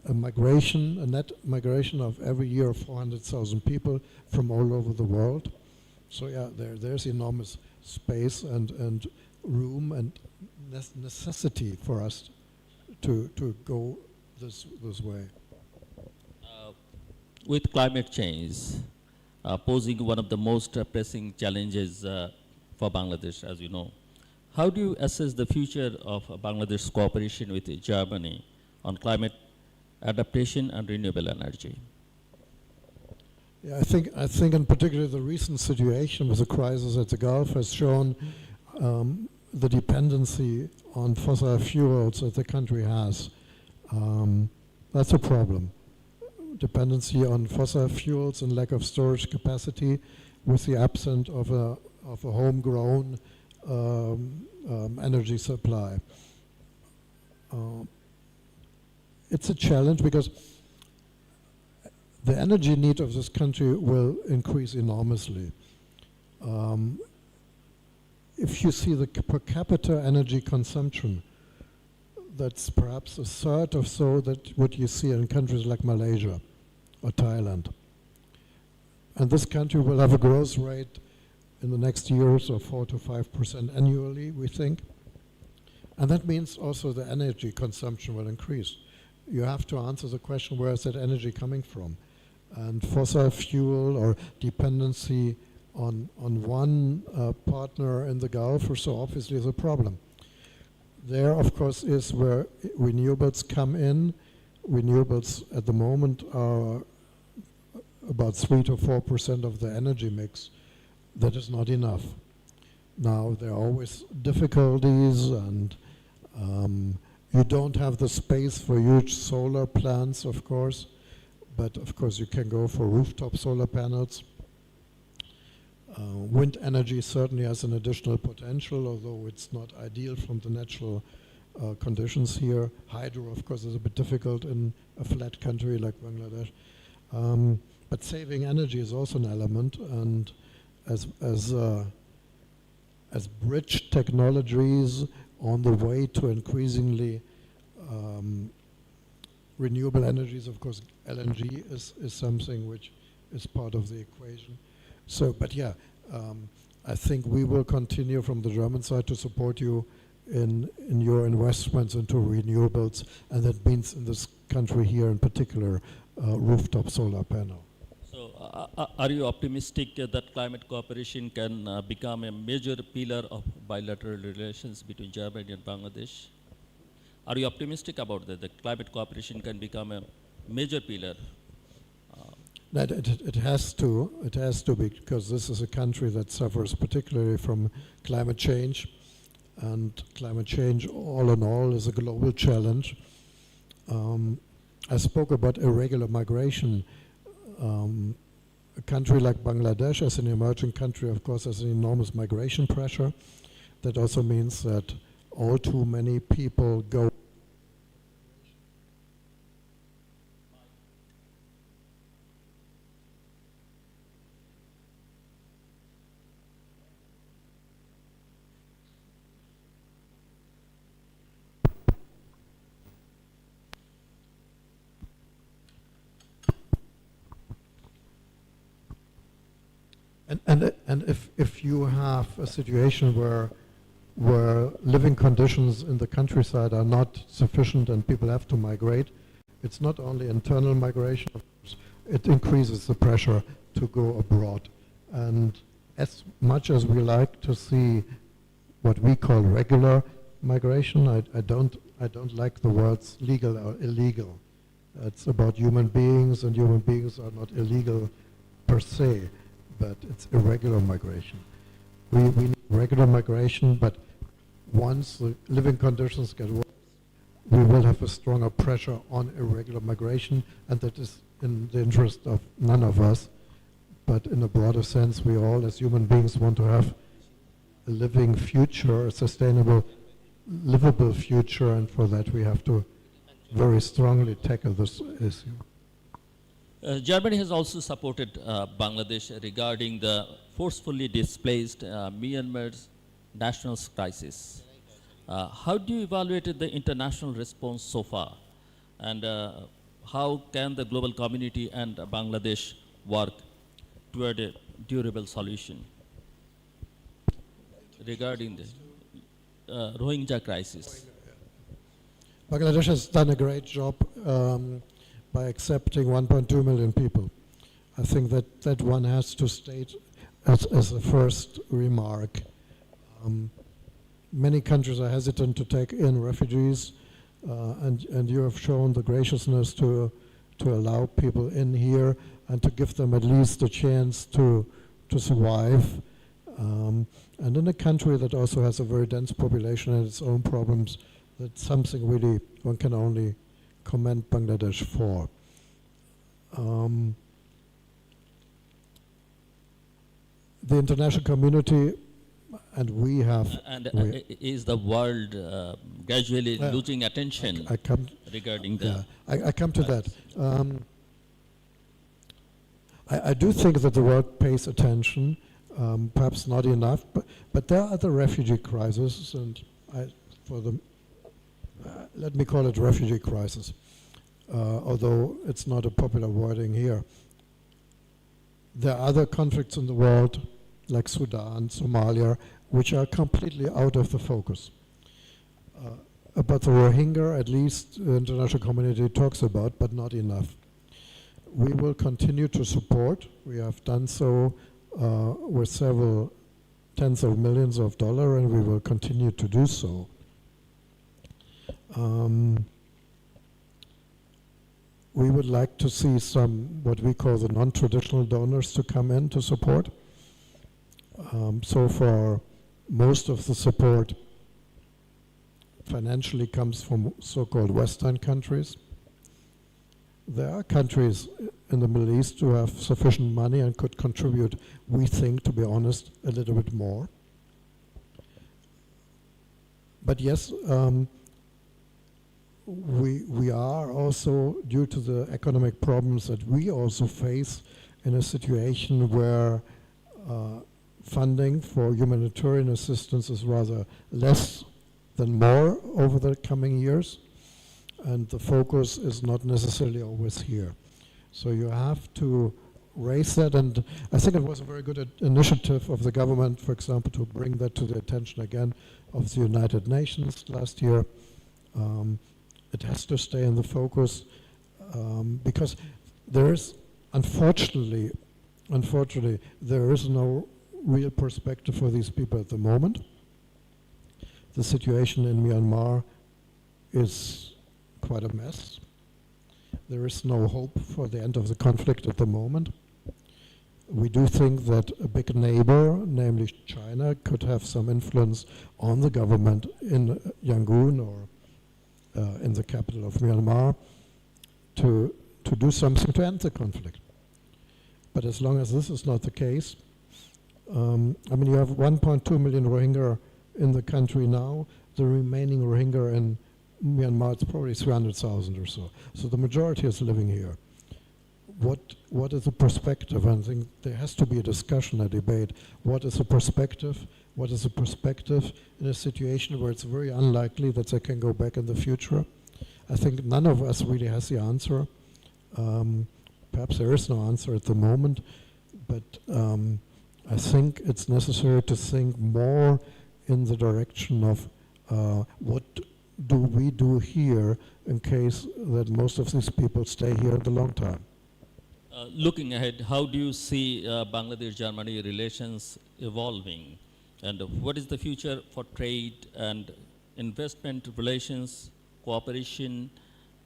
a net migration of every year 400,000 people from all over the world. So yeah, there's enormous space and room and necessity for us to go this way. With climate change posing one of the most pressing challenges for Bangladesh, as you know, how do you assess the future of Bangladesh's cooperation with Germany on climate adaptation and renewable energy? Yeah, I think in particular the recent situation with the crisis at the Gulf has shown the dependency on fossil fuels that the country has. That's a problem. Dependency on fossil fuels and lack of storage capacity with the absence of a homegrown energy supply. It's a challenge because the energy need of this country will increase enormously. If you see the per capita energy consumption, that's perhaps a third or so that what you see in countries like Malaysia or Thailand. And this country will have a growth rate in the next years of 4 to 5% annually, we think. And that means also the energy consumption will increase. You have to answer the question, where is that energy coming from? And fossil fuel or dependency on one partner in the Gulf or so obviously is a problem. There, of course, is where renewables come in. Renewables at the moment are about 3 to 4% of the energy mix. That is not enough. Now, there are always difficulties, and you don't have the space for huge solar plants, of course, but of course you can go for rooftop solar panels. Wind energy certainly has an additional potential, although it's not ideal from the natural conditions here. Hydro, of course, is a bit difficult in a flat country like Bangladesh. But saving energy is also an element, and as bridge technologies on the way to increasingly renewable energies, of course, LNG is something which is part of the equation. So, but yeah, I think we will continue from the German side to support you in your investments into renewables, and that means in this country here in particular, rooftop solar panel. So, are you optimistic that climate cooperation can become a major pillar of bilateral relations between Germany and Bangladesh? Are you optimistic about that? That climate cooperation can become a major pillar? That it has to be, because this is a country that suffers particularly from climate change, and climate change, all in all, is a global challenge. I spoke about irregular migration. A country like Bangladesh, as an emerging country, of course, has an enormous migration pressure. That also means that all too many people go. And if you have a situation where living conditions in the countryside are not sufficient and people have to migrate, it's not only internal migration, of course, it increases the pressure to go abroad. And as much as we like to see what we call regular migration, I don't like the words legal or illegal. It's about human beings, and human beings are not illegal per se, but it's irregular migration. We need regular migration, but once the living conditions get worse, we will have a stronger pressure on irregular migration, and that is in the interest of none of us. But in a broader sense, we all, as human beings, want to have a living future, a sustainable, livable future, and for that we have to very strongly tackle this issue. Germany has also supported Bangladesh regarding the forcefully displaced Myanmar's national crisis. How do you evaluate the international response so far? And how can the global community and Bangladesh work toward a durable solution regarding the Rohingya crisis? Bangladesh has done a great job by accepting 1.2 million people. I think that one has to state as a first remark. Many countries are hesitant to take in refugees, and you have shown the graciousness to allow people in here and to give them at least a chance to survive. And in a country that also has a very dense population and its own problems, that's something really one can only commend Bangladesh for. The international community, and we have... Is the world gradually losing attention regarding the... I come to that. I do think that the world pays attention, perhaps not enough, but there are other refugee crises, and let me call it refugee crisis, although it's not a popular wording here. There are other conflicts in the world, like Sudan, Somalia, which are completely out of the focus. About the Rohingya, at least the international community talks about, but not enough. We will continue to support. We have done so with several tens of millions of dollars, and we will continue to do so. We would like to see some, what we call the non-traditional donors, to come in to support. So far, most of the support financially comes from so-called Western countries. There are countries in the Middle East who have sufficient money and could contribute, we think, to be honest, a little bit more. But yes, we are also, due to the economic problems that we also face, in a situation where funding for humanitarian assistance is rather less than more over the coming years, and the focus is not necessarily always here. So you have to raise that, and I think it was a very good initiative of the government, for example, to bring that to the attention again of the United Nations last year. It has to stay in the focus because there is, unfortunately, there is no real perspective for these people at the moment. The situation in Myanmar is quite a mess. There is no hope for the end of the conflict at the moment. We do think that a big neighbor, namely China, could have some influence on the government in Yangon or in the capital of Myanmar to do something to end the conflict. But as long as this is not the case, I mean, you have 1.2 million Rohingya in the country now. The remaining Rohingya in Myanmar, it's probably 300,000 or so. So the majority is living here. What is the perspective? I think there has to be a discussion, a debate. What is the perspective? What is the perspective in a situation where it's very unlikely that they can go back in the future? I think none of us really has the answer. Perhaps there is no answer at the moment, but I think it's necessary to think more in the direction of what do we do here in case that most of these people stay here in the long time. Looking ahead, how do you see Bangladesh-Germany relations evolving? And what is the future for trade and investment relations, cooperation,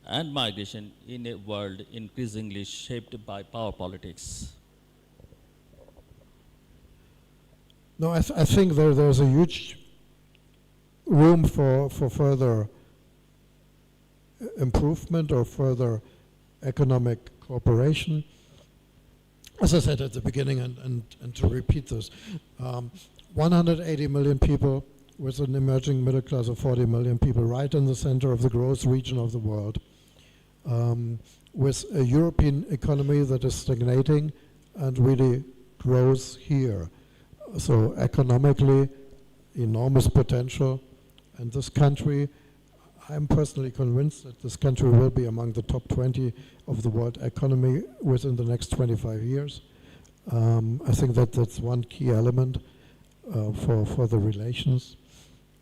and migration in a world increasingly shaped by power politics? No, I think there's a huge room for further improvement or further economic cooperation. As I said at the beginning, and to repeat this, 180 million people with an emerging middle class of 40 million people right in the center of the growth region of the world, with a European economy that is stagnating and really grows here. So economically, enormous potential. And this country, I'm personally convinced that this country will be among the top 20 of the world economy within the next 25 years. I think that that's one key element for the relations.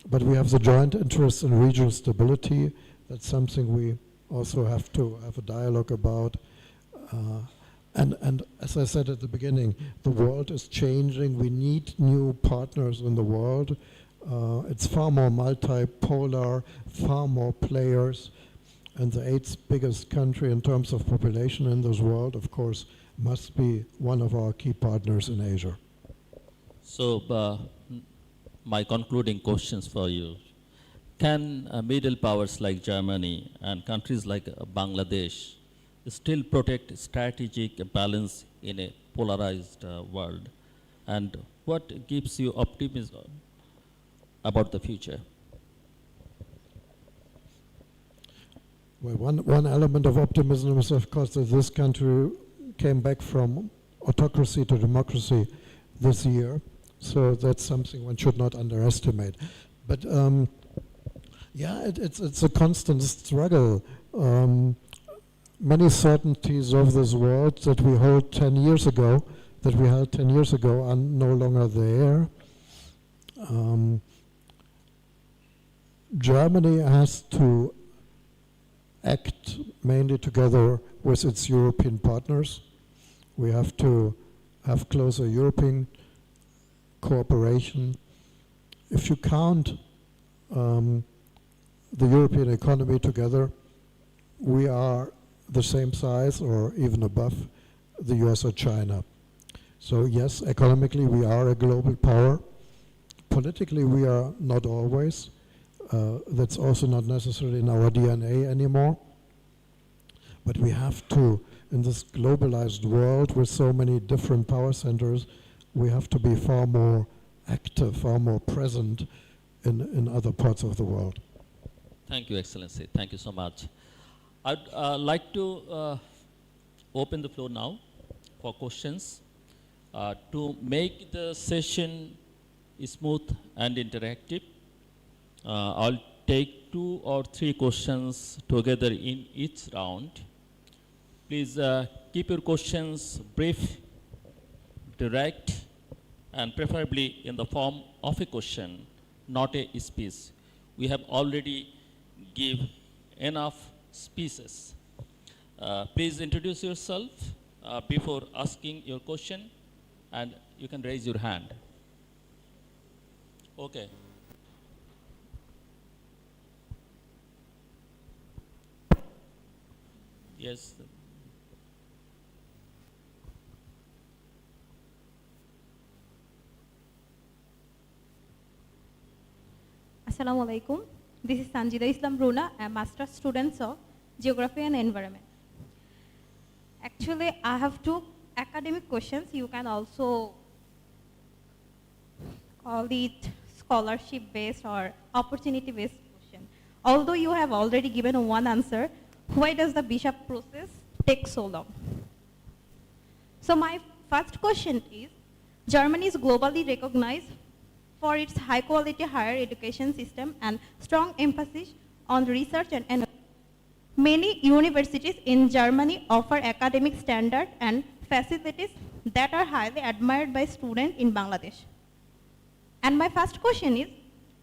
But we have the joint interest in regional stability. That's something we also have to have a dialogue about. And as I said at the beginning, the world is changing. We need new partners in the world. It's far more multipolar, far more players. And the 8th biggest country in terms of population in this world, of course, must be one of our key partners in Asia. So, my concluding questions for you. Can middle powers like Germany and countries like Bangladesh still protect strategic balance in a polarized world? And what gives you optimism about the future? Well, one element of optimism is, of course, that this country came back from autocracy to democracy this year. So that's something one should not underestimate. But yeah, it's a constant struggle. Many certainties of this world that we held 10 years ago, are no longer there. Germany has to act mainly together with its European partners. We have to have closer European cooperation. If you count the European economy together, we are the same size or even above the US or China. So yes, economically we are a global power. Politically we are not always. That's also not necessarily in our DNA anymore. But we have to, in this globalized world with so many different power centers, we have to be far more active, far more present in other parts of the world. Thank you, Excellency. Thank you so much. I'd like to open the floor now for questions. To make the session smooth and interactive, I'll take 2 or 3 questions together in each round. Please keep your questions brief, direct, and preferably in the form of a question, not a speech. We have already give enough speeches. Please introduce yourself before asking your question, and you can raise your hand. Okay. Yes. Assalamu alaikum. This is Sanjida Islam Runa, a master's student of Geography and Environment. Actually, I have two academic questions. You can also call it scholarship-based or opportunity-based question. Although you have already given one answer, why does the visa process take so long? So my first question is, Germany is globally recognized for its high-quality higher education system and strong emphasis on research and innovation. Many universities in Germany offer academic standards and facilities that are highly admired by students in Bangladesh. And my first question is,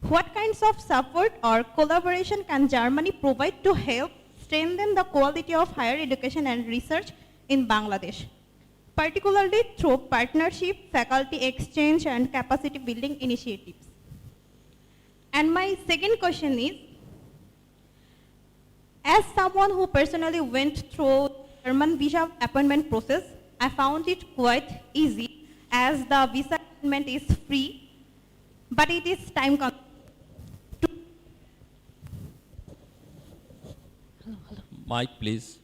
what kinds of support or collaboration can Germany provide to help strengthen the quality of higher education and research in Bangladesh, particularly through partnership, faculty exchange, and capacity building initiatives? And my second question is, as someone who personally went through German visa appointment process, I found it quite easy as the visa appointment is free, but it is time consuming. Mike, please.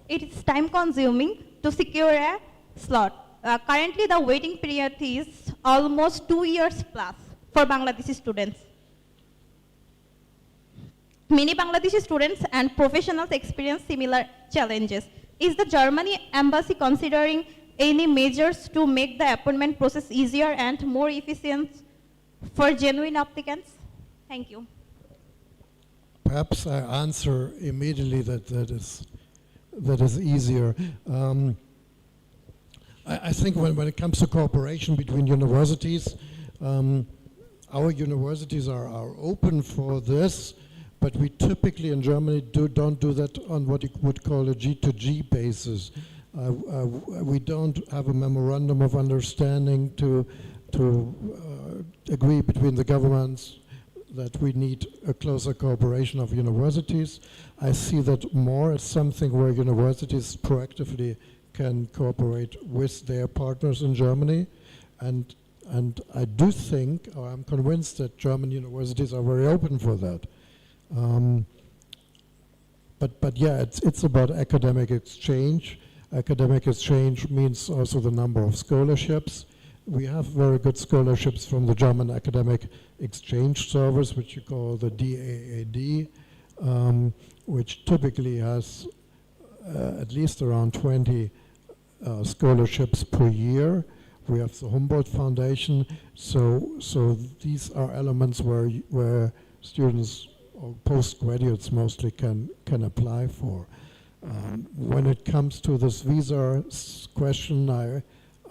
It is time consuming to secure a slot. Currently, the waiting period is almost 2 years plus for Bangladeshi students. Many Bangladeshi students and professionals experience similar challenges. Is the Germany embassy considering any measures to make the appointment process easier and more efficient for genuine applicants? Thank you. Perhaps I answer immediately that is easier. I think when it comes to cooperation between universities, our universities are open for this, but we typically in Germany don't do that on what you would call a G2G basis. We don't have a memorandum of understanding to agree between the governments that we need a closer cooperation of universities. I see that more as something where universities proactively can cooperate with their partners in Germany, and I do think, or I'm convinced that German universities are very open for that. But yeah, it's about academic exchange. Academic exchange means also the number of scholarships. We have very good scholarships from the German Academic Exchange Service, which you call the DAAD, which typically has at least around 20 scholarships per year. We have the Humboldt Foundation, so these are elements where students or postgraduates mostly can apply for. When it comes to this visa question,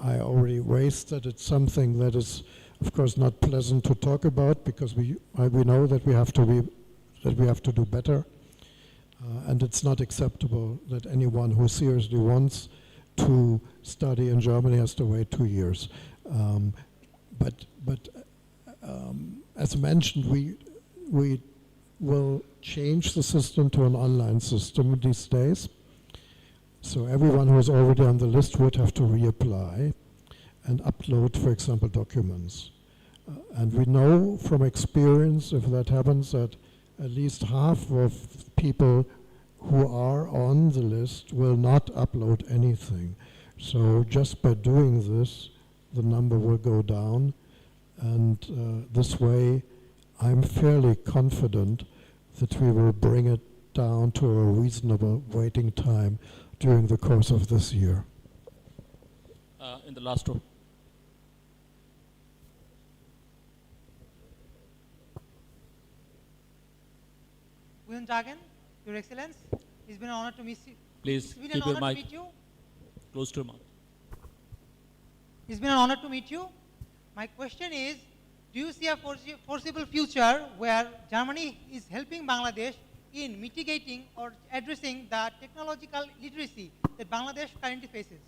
I already raised that it's something that is, of course, not pleasant to talk about because we know that we have to do better, and it's not acceptable that anyone who seriously wants to study in Germany has to wait 2 years. But as mentioned, we will change the system to an online system these days. So everyone who is already on the list would have to reapply and upload, for example, documents. And we know from experience, if that happens, that at least half of people who are on the list will not upload anything. So just by doing this, the number will go down. And this way, I'm fairly confident that we will bring it down to a reasonable waiting time during the course of this year. In the last row. William Jagan, Your Excellence. It's been an honor to meet you. Please It's been keep an your honor to mic meet you. close to your mouth. It's been an honor to meet you. My question is, do you see a foreseeable future where Germany is helping Bangladesh in mitigating or addressing the technological literacy that Bangladesh currently faces?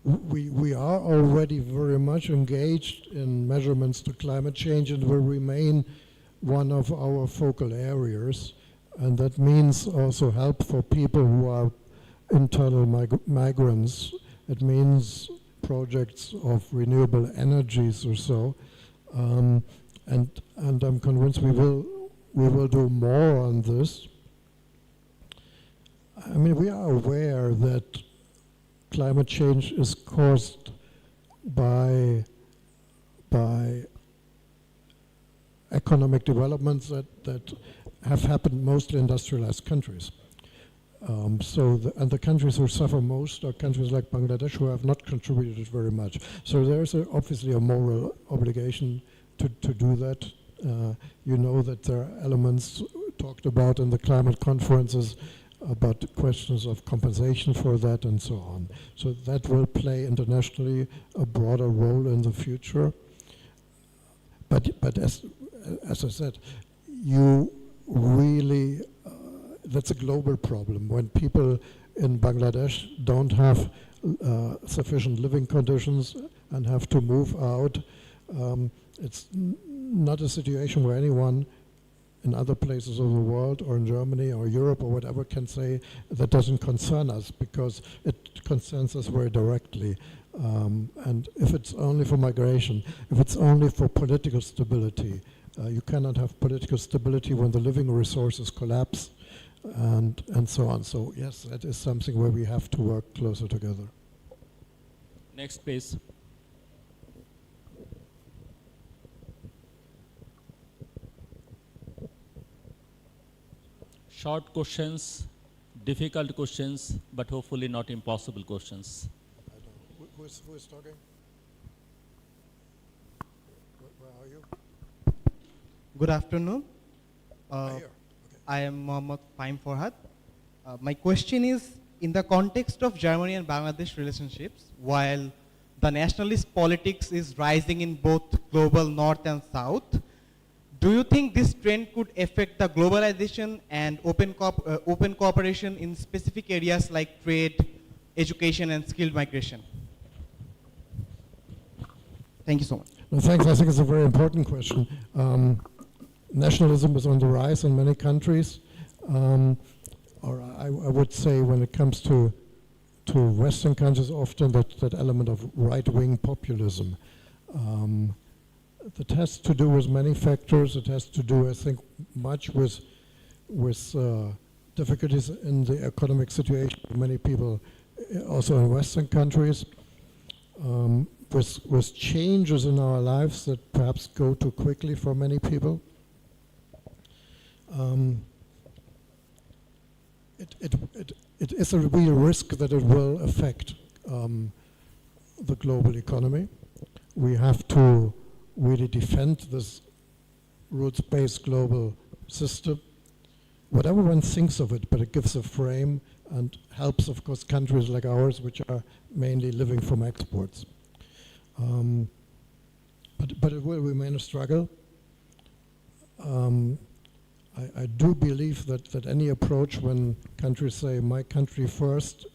We are already very much engaged in measurements to climate change and will remain one of our focal areas. And that means also help for people who are internal migrants. It means projects of renewable energies or so. And I'm convinced we will do more on this. I mean, we are aware that climate change is caused by economic developments that have happened mostly in industrialized countries. And the countries who suffer most are countries like Bangladesh, who have not contributed very much. So there's obviously a moral obligation to do that. You know that there are elements talked about in the climate conferences about the questions of compensation for that and so on. So that will play internationally a broader role in the future. But as I said, you really, that's a global problem. When people in Bangladesh don't have sufficient living conditions and have to move out, it's not a situation where anyone in other places of the world or in Germany or Europe or whatever can say that doesn't concern us, because it concerns us very directly. And if it's only for migration, if it's only for political stability, you cannot have political stability when the living resources collapse and so on. So yes, that is something where we have to work closer together. Next, please. Short questions, difficult questions, but hopefully not impossible questions. Who is talking? Where are you? Good afternoon. Here. Okay. I am Mohammad Faim Forhad. My question is, in the context of Germany and Bangladesh relationships, while the nationalist politics is rising in both global north and south, do you think this trend could affect the globalization and open cooperation in specific areas like trade, education, and skilled migration? Thank you so much. No, thanks. I think it's a very important question. Nationalism is on the rise in many countries, or I would say when it comes to Western countries, often that element of right-wing populism. That has to do with many factors. It has to do, I think, much with difficulties in the economic situation of many people, also in Western countries, with changes in our lives that perhaps go too quickly for many people. It is a real risk that it will affect the global economy. We have to really defend this rules-based global system. Whatever one thinks of it, but it gives a frame and helps, of course, countries like ours, which are mainly living from exports. But it will remain a struggle. I do believe that any approach when countries say, my country first,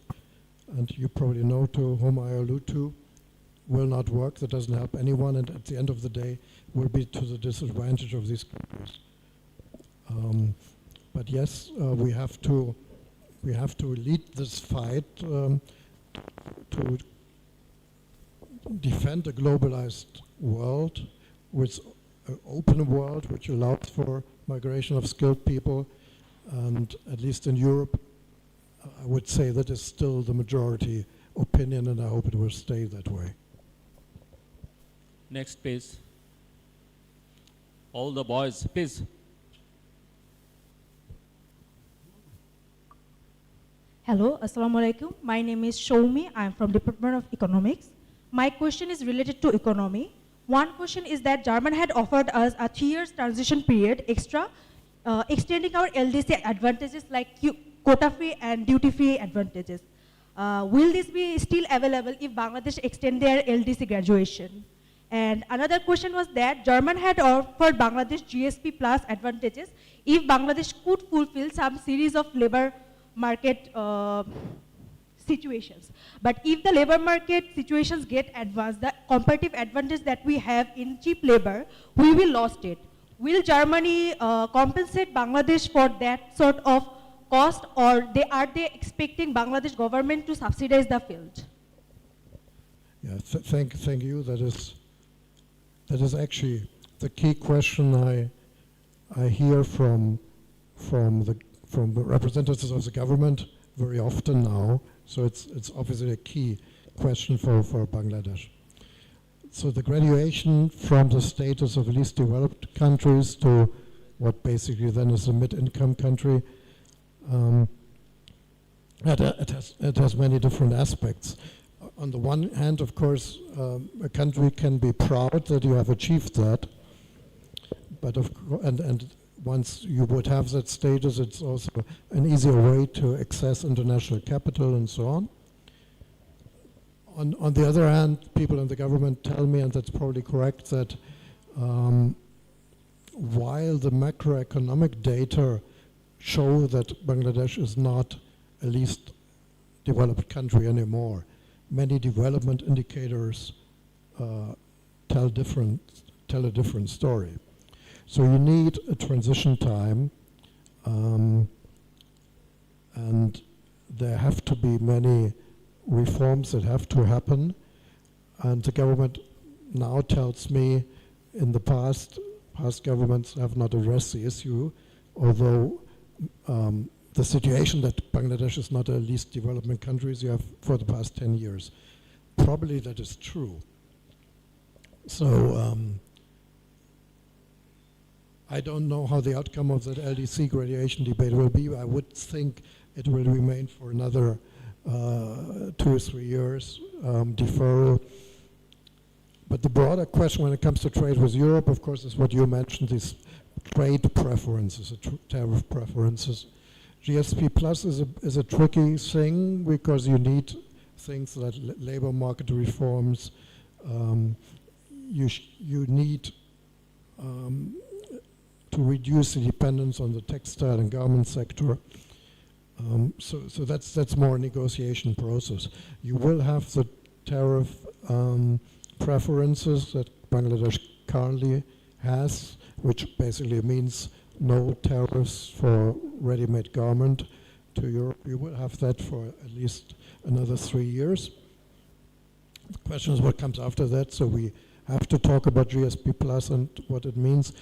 and you probably know to whom I allude to, will not work. That doesn't help anyone, and at the end of the day will be to the disadvantage of these countries. But yes, we have to lead this fight to defend a globalized world, with an open world which allows for migration of skilled people, and at least in Europe, I would say that is still the majority opinion, and I hope it will stay that way. Next, please. All the boys, please. Hello, Assalamu alaikum. My name is Shoumi. I am from Department of Economics. My question is related to economy. One question is that German had offered us a 3 years transition period extra, extending our LDC advantages like quota-free and duty-free advantages. Will this be still available if Bangladesh extend their LDC graduation? And another question was that German had offered Bangladesh GSP plus advantages if Bangladesh could fulfill some series of labor market situations. But if the labor market situations get advanced, the comparative advantage that we have in cheap labor, we will lost it. Will Germany compensate Bangladesh for that sort of cost, or are they expecting Bangladesh government to subsidize the field? Yeah, thank you. That is actually the key question I hear from the representatives of the government very often now. So it's obviously a key question for Bangladesh. So the graduation from the status of least developed countries to what basically then is a mid-income country, it has many different aspects. On the one hand, of course, a country can be proud that you have achieved that, but and once you would have that status, it's also an easier way to access international capital and so on. On the other hand, people in the government tell me, and that's probably correct, that while the macroeconomic data show that Bangladesh is not a least developed country anymore, many development indicators tell a different story. So you need a transition time, and there have to be many reforms that have to happen. And the government now tells me in the past governments have not addressed the issue, although the situation that Bangladesh is not a least development country you have for the past 10 years. Probably that is true. So I don't know how the outcome of that LDC graduation debate will be. I would think it will remain for another 2 or 3 years, deferral. But the broader question when it comes to trade with Europe, of course, is what you mentioned, these trade preferences, tariff preferences. GSP Plus is a tricky thing because you need things like labor market reforms. You need to reduce the dependence on the textile and garment sector. So that's more a negotiation process. You will have the tariff preferences that Bangladesh currently has, which basically means no tariffs for ready-made garment to Europe. You will have that for at least another 3 years. The question is what comes after that. So we have to talk about GSP Plus and what it means,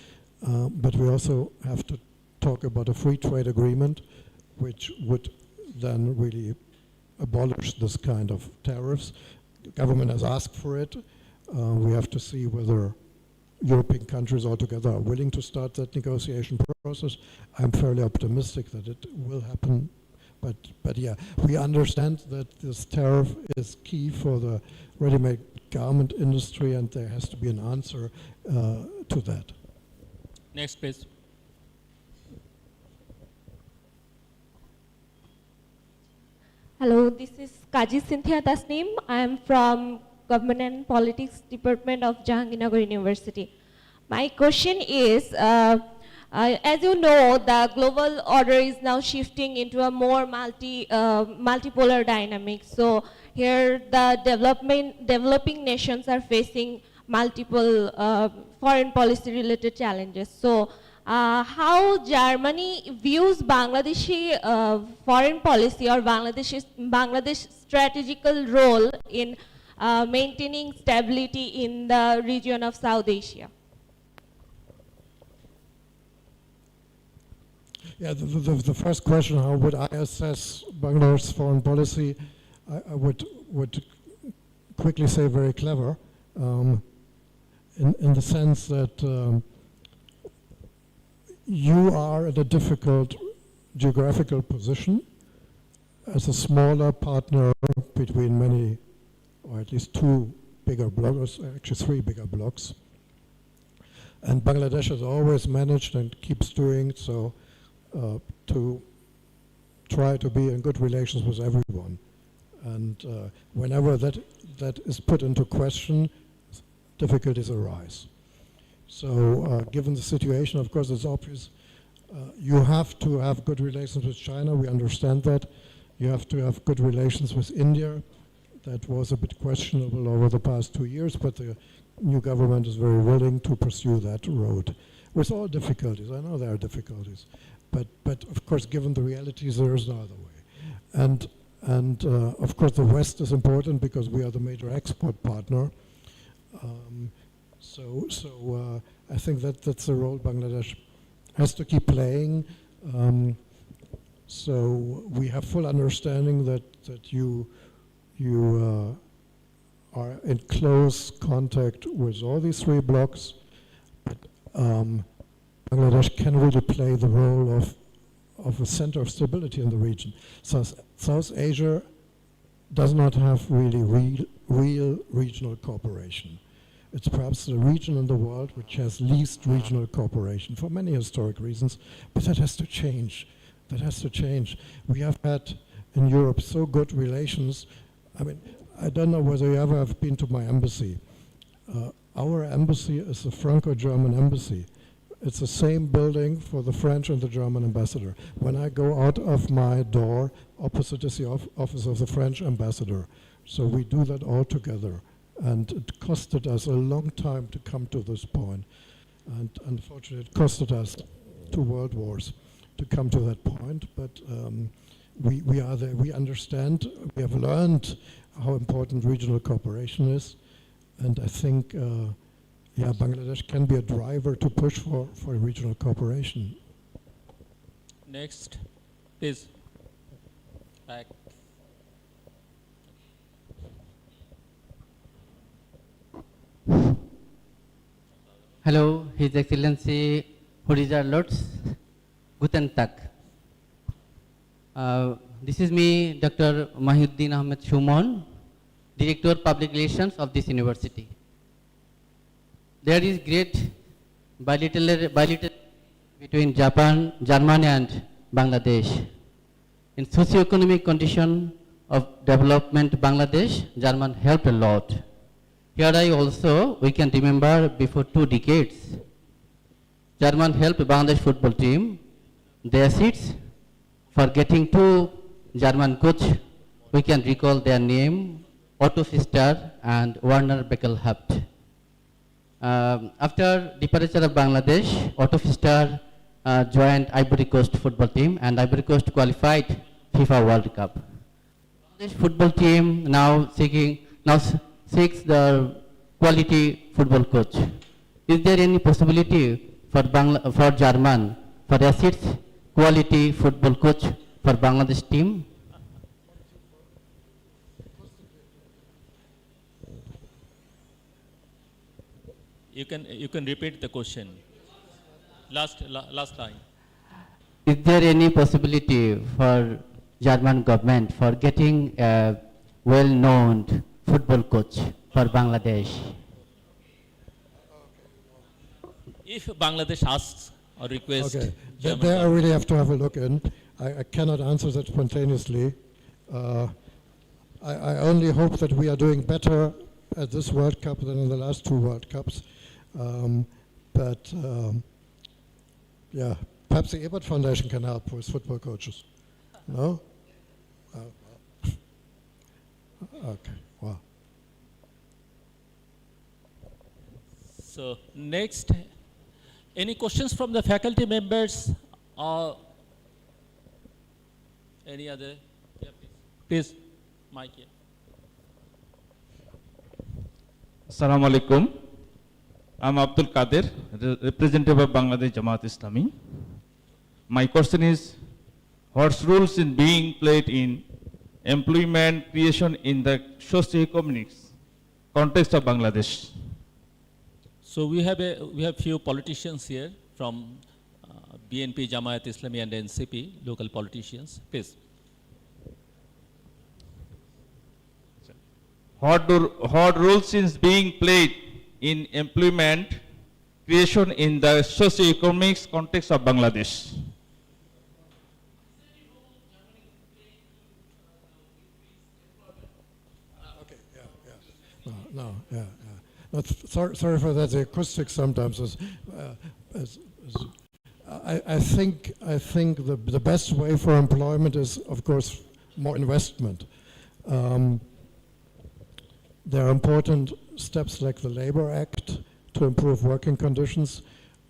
but we also have to talk about a free trade agreement, which would then really abolish this kind of tariffs. The government has asked for it. We have to see whether European countries altogether are willing to start that negotiation process. I'm fairly optimistic that it will happen. But yeah, we understand that this tariff is key for the ready-made garment industry, and there has to be an answer to that. Next, please. Hello, this is Kaji Cynthia Tasnim. I am from Government and Politics Department of Jahangirnagar University. My question is, as you know, the global order is now shifting into a more multipolar dynamic. So here the developing nations are facing multiple foreign policy related challenges. So how Germany views Bangladeshi foreign policy or Bangladesh's strategical role in maintaining stability in the region of South Asia? Yeah, the first question, how would I assess Bangladesh's foreign policy? I would quickly say very clever, in the sense that you are at a difficult geographical position as a smaller partner between many, or at least two bigger blocks, actually 3 bigger blocks. And Bangladesh has always managed and keeps doing so to try to be in good relations with everyone. And whenever that is put into question, difficulties arise. So given the situation, of course, it's obvious you have to have good relations with China. We understand that. You have to have good relations with India. That was a bit questionable over the past 2 years, but the new government is very willing to pursue that road. With all difficulties, I know there are difficulties, but of course, given the realities, there is no other way. And of course, the West is important because we are the major export partner. So I think that's the role Bangladesh has to keep playing. So we have full understanding that you are in close contact with all these 3 blocks, but Bangladesh can really play the role of a center of stability in the region. South Asia does not have really real regional cooperation. It's perhaps the region in the world which has least regional cooperation for many historic reasons, but that has to change. That has to change. We have had in Europe so good relations. I mean, I don't know whether you ever have been to my embassy. Our embassy is the Franco-German embassy. It's the same building for the French and the German ambassador. When I go out of my door, opposite is the office of the French ambassador. So we do that all together. And it costed us a long time to come to this point. And unfortunately, it costed us 2 world wars to come to that point. But we are there. We understand. We have learned how important regional cooperation is. And I think Bangladesh can be a driver to push for regional cooperation. Next, please. Back. Hello, His Excellency Horizar Lords. Guten Tag. This is me, Dr. Mahiuddin Ahmed Shumon, Director of Public Relations of this university. There is great bilateral between Japan, Germany and Bangladesh. In socio-economic condition of development Bangladesh, German helped a lot. Here we can remember before 2 decades, German helped Bangladesh football team, their seats, for getting 2 German coach. We can recall their name, Otto Pfister and Werner Beckelhaupt. After departure of Bangladesh, Otto Pfister joined Ivory Coast football team, and Ivory Coast qualified FIFA World Cup. Bangladesh football team now seeks the quality football coach. Is there any possibility for German for assist quality football coach for Bangladesh team? You can repeat the question. Last line. Is there any possibility for German government for getting a well-known football coach for Bangladesh? If Bangladesh asks or requests, Okay, there I really have to have a look in. I cannot answer that spontaneously. I only hope that we are doing better at this World Cup than in the last 2 World Cups. Perhaps the Ebert Foundation can help with football coaches. No? Okay, wow. So next, any questions from the faculty members or any other? Yeah, please, Mike here. Assalamu alaikum. I'm Abdul Qadir, representative of Bangladesh Jamaat Islami. My question is, what's roles in being played in employment creation in the socio-economic context of Bangladesh? So we have few politicians here from BNP, Jamaat Islami and NCP, local politicians. Please. what roles is being played in employment creation in the socio-economic context of Bangladesh? No, yeah. No, sorry for that. The acoustics sometimes I think the best way for employment is, of course, more investment. There are important steps like the Labor Act to improve working conditions.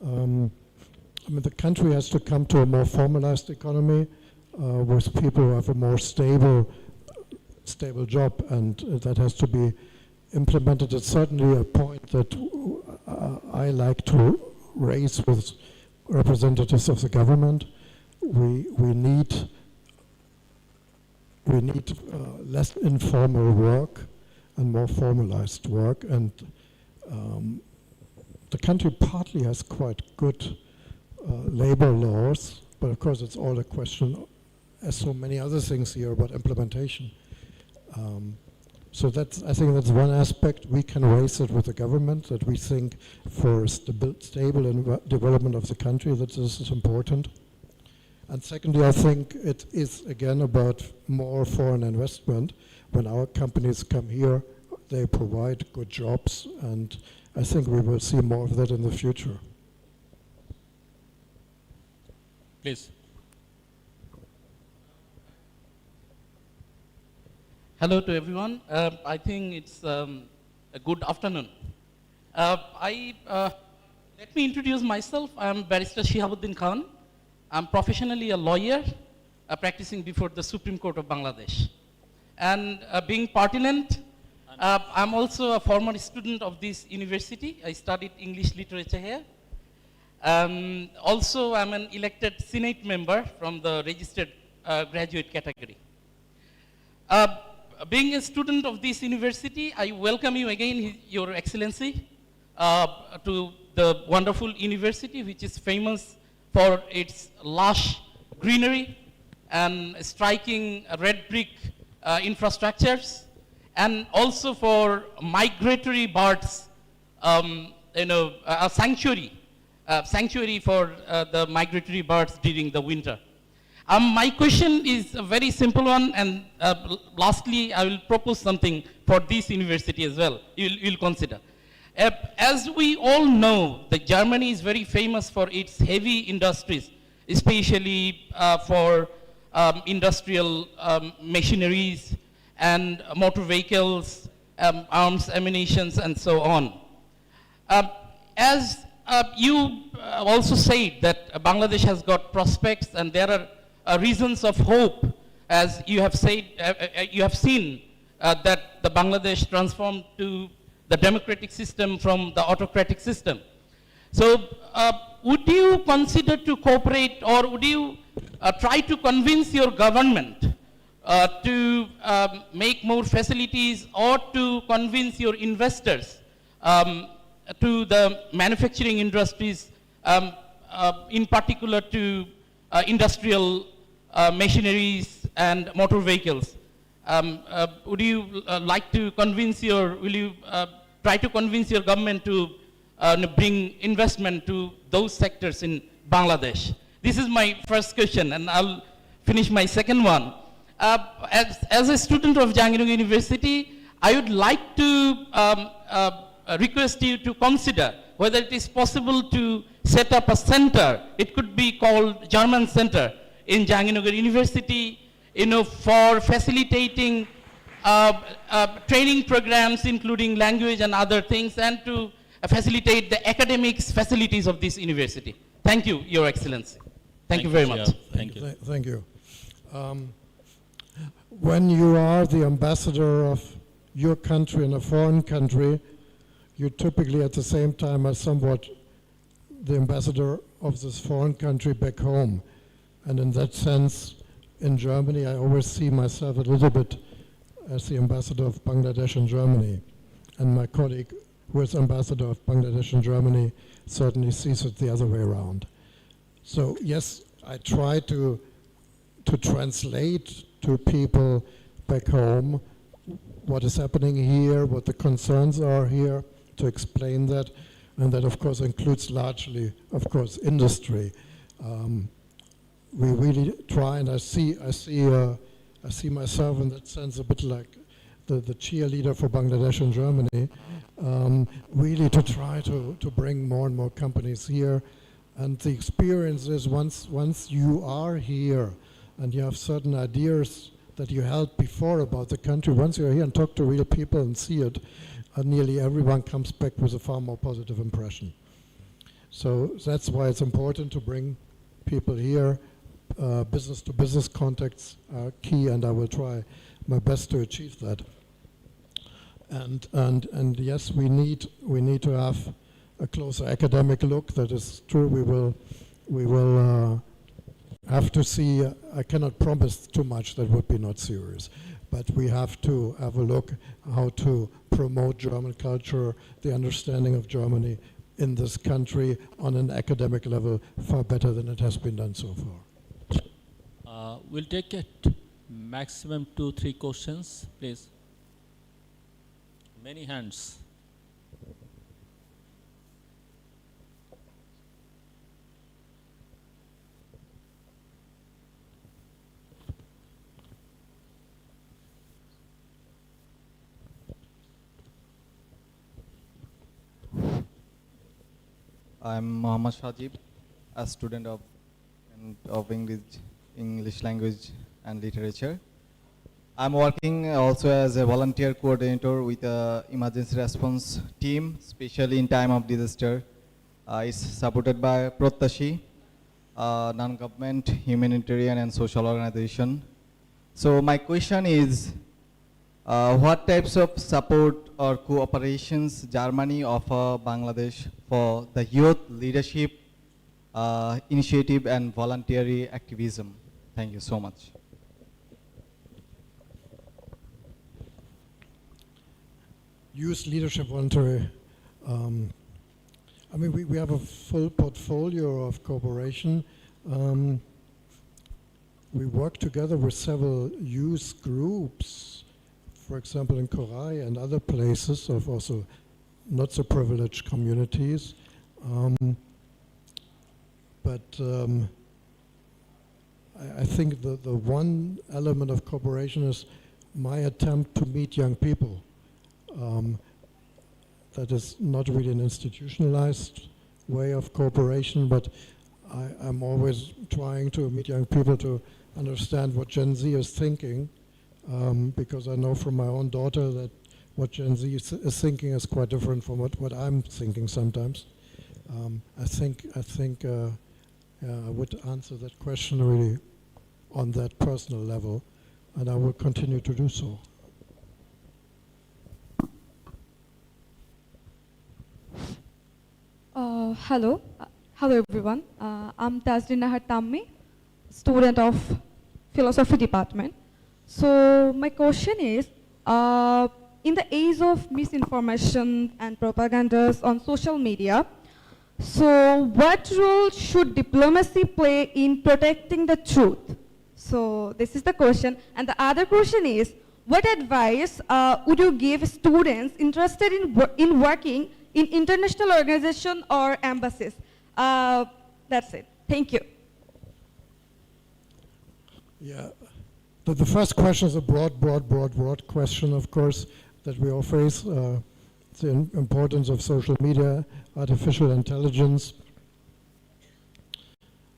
The country has to come to a more formalized economy with people who have a more stable job, and that has to be implemented. It's certainly a point that I like to raise with representatives of the government. We need less informal work and more formalized work, and the country partly has quite good labor laws, but of course it's all a question, as so many other things here, about implementation. So I think that's one aspect. We can raise it with the government, that we think for stable development of the country that this is important. And secondly, I think it is again about more foreign investment. When our companies come here, they provide good jobs, and I think we will see more of that in the future. Please. Hello to everyone. I think it's a good afternoon. Let me introduce myself. I'm Barrister Shihabuddin Khan. I'm professionally a lawyer practicing before the Supreme Court of Bangladesh. And being pertinent, I'm also a former student of this university. I studied English literature here. Also, I'm an elected Senate member from the registered graduate category. Being a student of this university, I welcome you again, Your Excellency, to the wonderful university, which is famous for its lush greenery and striking red brick infrastructures, and also for migratory birds, a sanctuary for the migratory birds during the winter. My question is a very simple one, and lastly, I will propose something for this university as well. You'll consider. As we all know, that Germany is very famous for its heavy industries, especially for industrial machineries and motor vehicles, arms, ammunitions, and so on. As you also said that Bangladesh has got prospects, and there are reasons of hope, as you have said, you have seen that the Bangladesh transformed to the democratic system from the autocratic system. So would you consider to cooperate, or would you try to convince your government to make more facilities, or to convince your investors to the manufacturing industries, in particular to industrial machineries and motor vehicles? Would you like to convince will you try to convince your government to bring investment to those sectors in Bangladesh? This is my first question, and I'll finish my second one. As a student of Jahangirnagar University, I would like to request you to consider whether it is possible to set up a center. It could be called German Center in Jahangirnagar University, for facilitating training programs, including language and other things, and to facilitate the academics facilities of this university. Thank you, Your Excellency. Thank you very much. Thank you. Thank you. When you are the ambassador of your country in a foreign country, you typically at the same time are somewhat the ambassador of this foreign country back home. And in that sense, in Germany, I always see myself a little bit as the ambassador of Bangladesh in Germany. And my colleague, who is ambassador of Bangladesh in Germany, certainly sees it the other way around. So yes, I try to translate to people back home what is happening here, what the concerns are here, to explain that. And that, of course, includes largely, of course, industry. We really try, and I see myself in that sense a bit like the cheerleader for Bangladesh and Germany, really to try to bring more and more companies here. And the experience is once you are here and you have certain ideas that you held before about the country, once you're here and talk to real people and see it, nearly everyone comes back with a far more positive impression. So that's why it's important to bring people here. Business-to-business contacts are key, and I will try my best to achieve that. And yes, we need to have a closer academic look. That is true. We will have to see. I cannot promise too much. That would be not serious. But we have to have a look how to promote German culture, the understanding of Germany in this country on an academic level far better than it has been done so far. We'll take it maximum 2-3 questions, please. Many hands. I'm Mohammad Shajib, a student of English language and literature. I'm working also as a volunteer coordinator with a emergency response team, especially in time of disaster. It's supported by Prottashi, a non-government humanitarian and social organization. So my question is, what types of support or cooperations Germany offer Bangladesh for the youth leadership initiative and voluntary activism? Thank you so much. Youth leadership voluntary. I mean, we have a full portfolio of cooperation. We work together with several youth groups, for example, in Korai and other places of also not so privileged communities. I think the one element of cooperation is my attempt to meet young people. That is not really an institutionalized way of cooperation, but I'm always trying to meet young people to understand what Gen Z is thinking, because I know from my own daughter that what Gen Z is thinking is quite different from what I'm thinking sometimes. I think I would answer that question really on that personal level, and I will continue to do so. Hello everyone. I'm Tajrinahat Tammi, student of Philosophy Department. So my question is, in the age of misinformation and propagandas on social media, so what role should diplomacy play in protecting the truth? So this is the question. And the other question is, what advice would you give students interested in working in international organizations or embassies? That's it. Thank you. Yeah, the first question is a broad question, of course, that we all face. The importance of social media, artificial intelligence.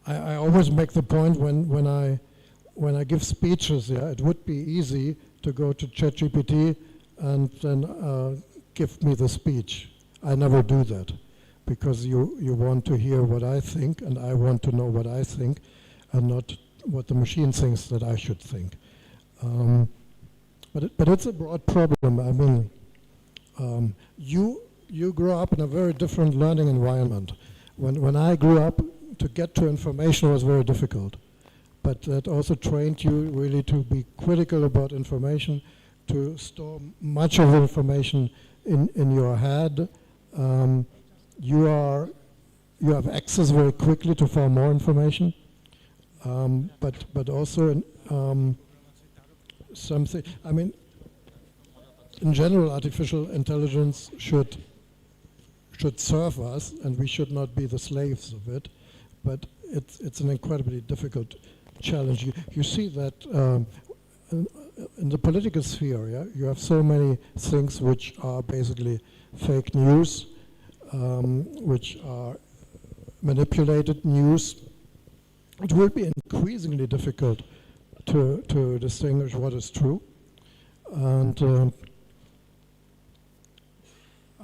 I always make the point when I give speeches, it would be easy to go to ChatGPT and then give me the speech. I never do that, because you want to hear what I think, and I want to know what I think, and not what the machine thinks that I should think. But it's a broad problem. I mean, you grow up in a very different learning environment. When I grew up, to get to information was very difficult. But that also trained you really to be critical about information, to store much of the information in your head. You have access very quickly to far more information, but also something. I mean, in general, artificial intelligence should serve us, and we should not be the slaves of it. But it's an incredibly difficult challenge. You see that in the political sphere, yeah, you have so many things which are basically fake news, which are manipulated news. It will be increasingly difficult to distinguish what is true. And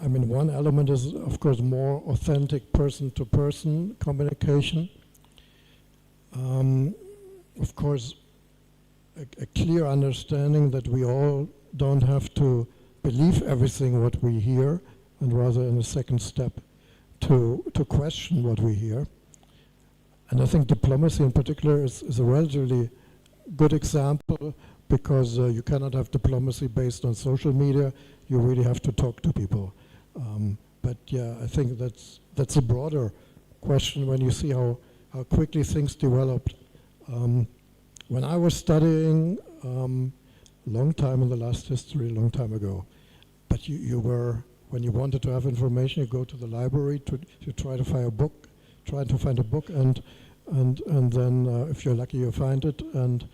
I mean, one element is, of course, more authentic person-to-person communication. Of course, a clear understanding that we all don't have to believe everything what we hear, and rather in a second step to question what we hear. And I think diplomacy in particular is a relatively good example, because you cannot have diplomacy based on social media. You really have to talk to people. But yeah, I think that's a broader question when you see how quickly things developed. When I was studying, long time in the last history, a long time ago, but you were, when you wanted to have information, you go to the library, you try to find a book, and then if you're lucky, you find it. And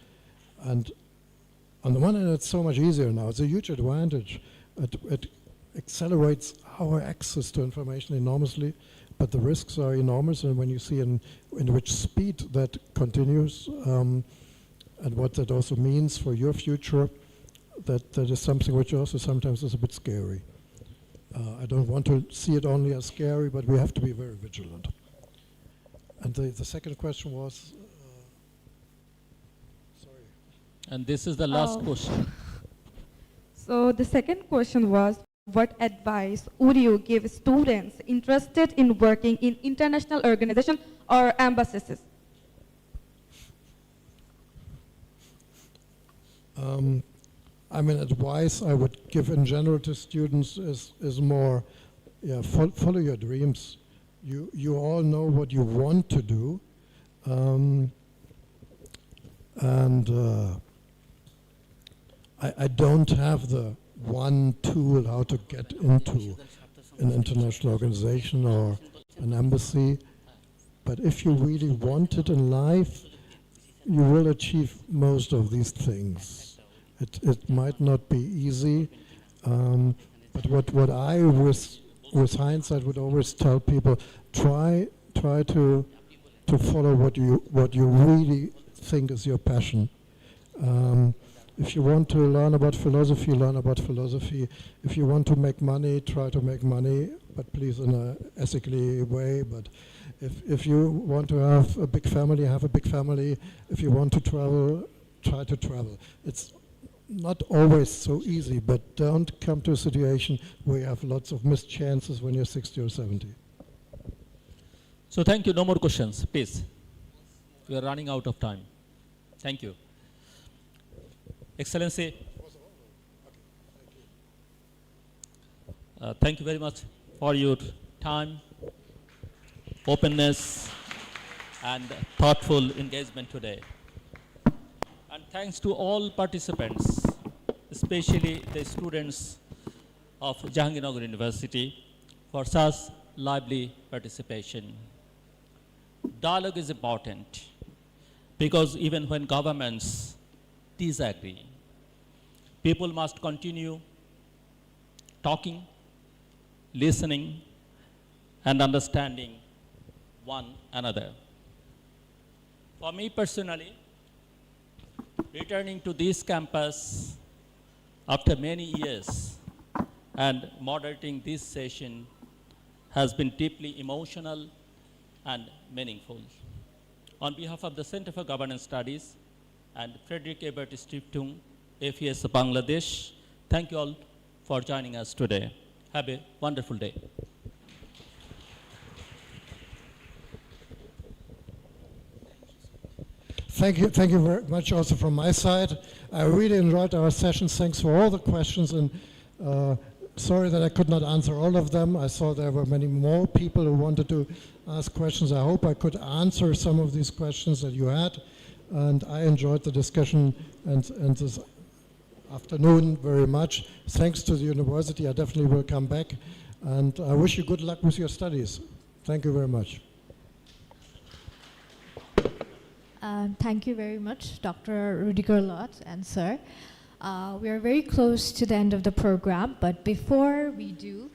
on the one hand, it's so much easier now. It's a huge advantage. It accelerates our access to information enormously, but the risks are enormous. And when you see in which speed that continues, and what that also means for your future, that is something which also sometimes is a bit scary. I don't want to see it only as scary, but we have to be very vigilant. And the second question was, sorry. And this is the last question. So the second question was, what advice would you give students interested in working in international organizations or embassies? I mean, advice I would give in general to students is more, yeah, follow your dreams. You all know what you want to do, and I don't have the one tool how to get into an international organization or an embassy, but if you really want it in life, you will achieve most of these things. It might not be easy, but what I, with hindsight, would always tell people: try to follow what you really think is your passion. If you want to learn about philosophy, learn about philosophy. If you want to make money, try to make money, but please in an ethically way. But if you want to have a big family, have a big family. If you want to travel, try to travel. It's not always so easy, but don't come to a situation where you have lots of missed chances when you're 60 or 70. So thank you. No more questions, please. We are running out of time. Thank you. Excellency, thank you very much for your time, openness, and thoughtful engagement today. And thanks to all participants, especially the students of Jahangirnagar University, for such lively participation. Dialogue is important because even when governments disagree, people must continue talking, listening, and understanding one another. For me personally, returning to this campus after many years and moderating this session has been deeply emotional and meaningful. On behalf of the Center for Governance Studies and Frederick Ebert Stiftung, FES Bangladesh, thank you all for joining us today. Have a wonderful day. Thank you very much also from my side. I really enjoyed our sessions. Thanks for all the questions, and sorry that I could not answer all of them. I saw there were many more people who wanted to ask questions. I hope I could answer some of these questions that you had, and I enjoyed the discussion and this afternoon very much. Thanks to the university. I definitely will come back. And I wish you good luck with your studies. Thank you very much. Thank you very much, Dr. Rudiger Lott and Sir. We are very close to the end of the program, but before we do,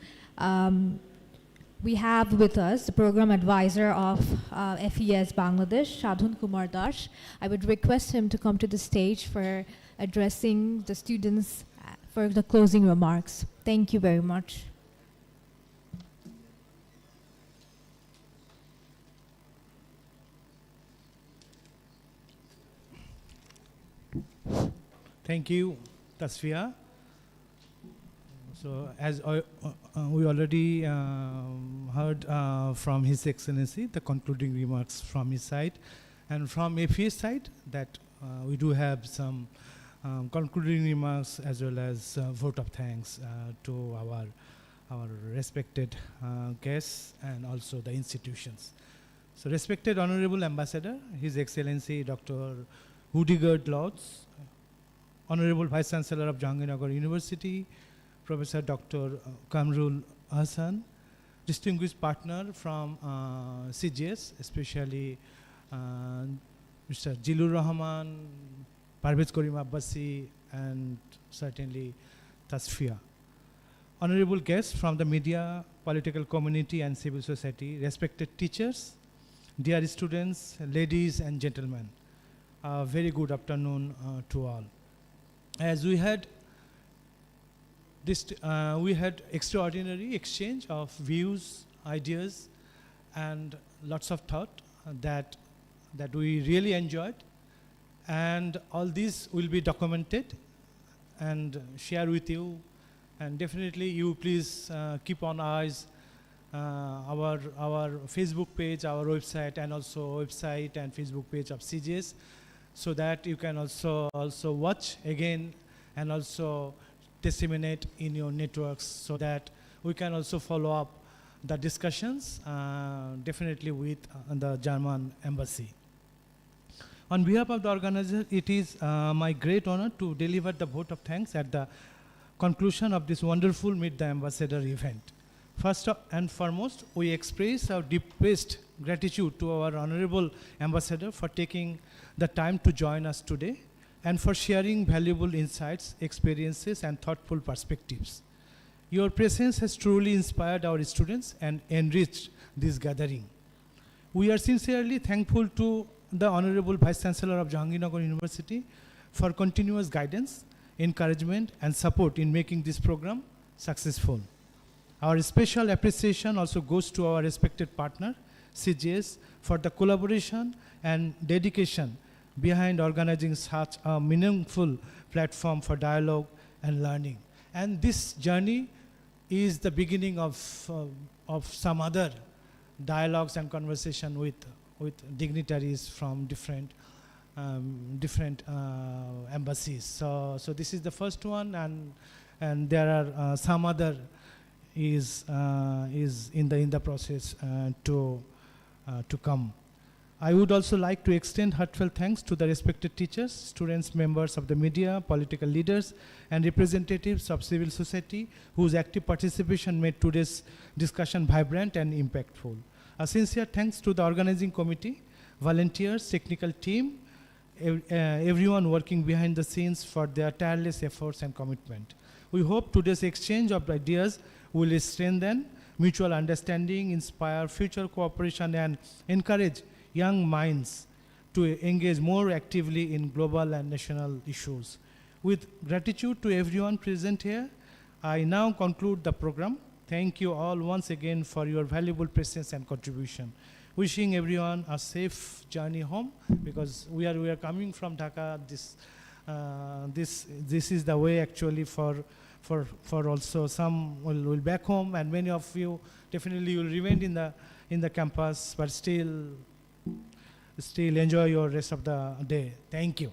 we have with us the program advisor of FES Bangladesh, Sadhun Kumar Das. I would request him to come to the stage for addressing the students for the closing remarks. Thank you very much. Thank you, Tasfia. So as we already heard from His Excellency, the concluding remarks from his side, and from FES side, that we do have some concluding remarks as well as vote of thanks to our respected guests and also the institutions. So respected Honorable Ambassador, His Excellency Dr. Rudiger Lott, Honorable Vice Chancellor of Jahangirnagar University, Professor Dr. Kamrul Hassan, distinguished partner from CGS, especially Mr. Jilur Rahman, Parvez Karim Abbasi, and certainly Tasfia. Honorable guests from the media, political community, and civil society, respected teachers, dear students, ladies and gentlemen, a very good afternoon to all. As we had extraordinary exchange of views, ideas, and lots of thought that we really enjoyed, and all these will be documented and share with you, and definitely you please keep on eyes our Facebook page, our website, and also website and Facebook page of CGS, so that you can also watch again and also disseminate in your networks, so that we can also follow up the discussions definitely with the German embassy. On behalf of the organizer, it is my great honor to deliver the vote of thanks at the conclusion of this wonderful Meet the Ambassador event. First and foremost, we express our deepest gratitude to our Honorable Ambassador for taking the time to join us today and for sharing valuable insights, experiences, and thoughtful perspectives. Your presence has truly inspired our students and enriched this gathering. We are sincerely thankful to the Honorable Vice Chancellor of Jahangirnagar University for continuous guidance, encouragement, and support in making this program successful. Our special appreciation also goes to our respected partner, CGS, for the collaboration and dedication behind organizing such a meaningful platform for dialogue and learning. And this journey is the beginning of some other dialogues and conversation with dignitaries from different embassies. So this is the first one, and there are some other is in the process to come. I would also like to extend heartfelt thanks to the respected teachers, students, members of the media, political leaders, and representatives of civil society whose active participation made today's discussion vibrant and impactful. A sincere thanks to the organizing committee, volunteers, technical team, everyone working behind the scenes for their tireless efforts and commitment. We hope today's exchange of ideas will strengthen mutual understanding, inspire future cooperation, and encourage young minds to engage more actively in global and national issues. With gratitude to everyone present here, I now conclude the program. Thank you all once again for your valuable presence and contribution. Wishing everyone a safe journey home, because we are coming from Dhaka. This is the way actually for also some will back home, and many of you definitely will remain in the campus, but still enjoy your rest of the day. Thank you.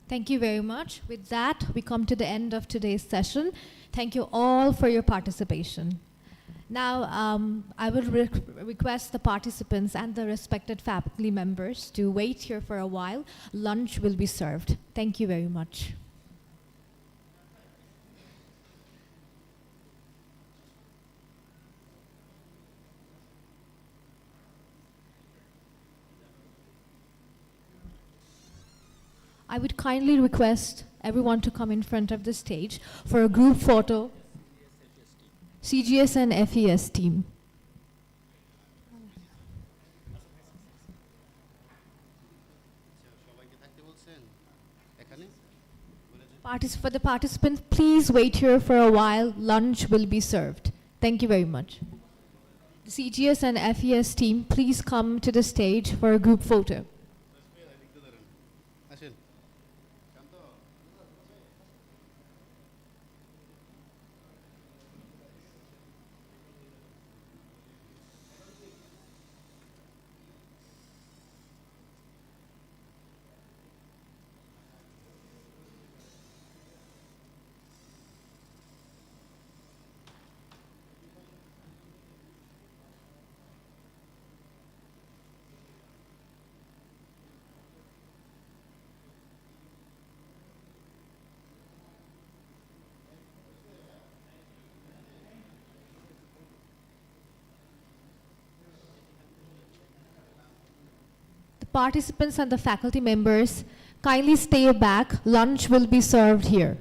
Thank you very much. With that, we come to the end of today's session. Thank you all for your participation. Now, I will request the participants and the respected faculty members to wait here for a while. Lunch will be served. Thank you very much. I would kindly request everyone to come in front of the stage for a group photo. CGS and FES team. For the participants, please wait here for a while. Lunch will be served. Thank you very much. The CGS and FES team, please come to the stage for a group photo. Participants and the faculty members, kindly stay back. Lunch will be served here.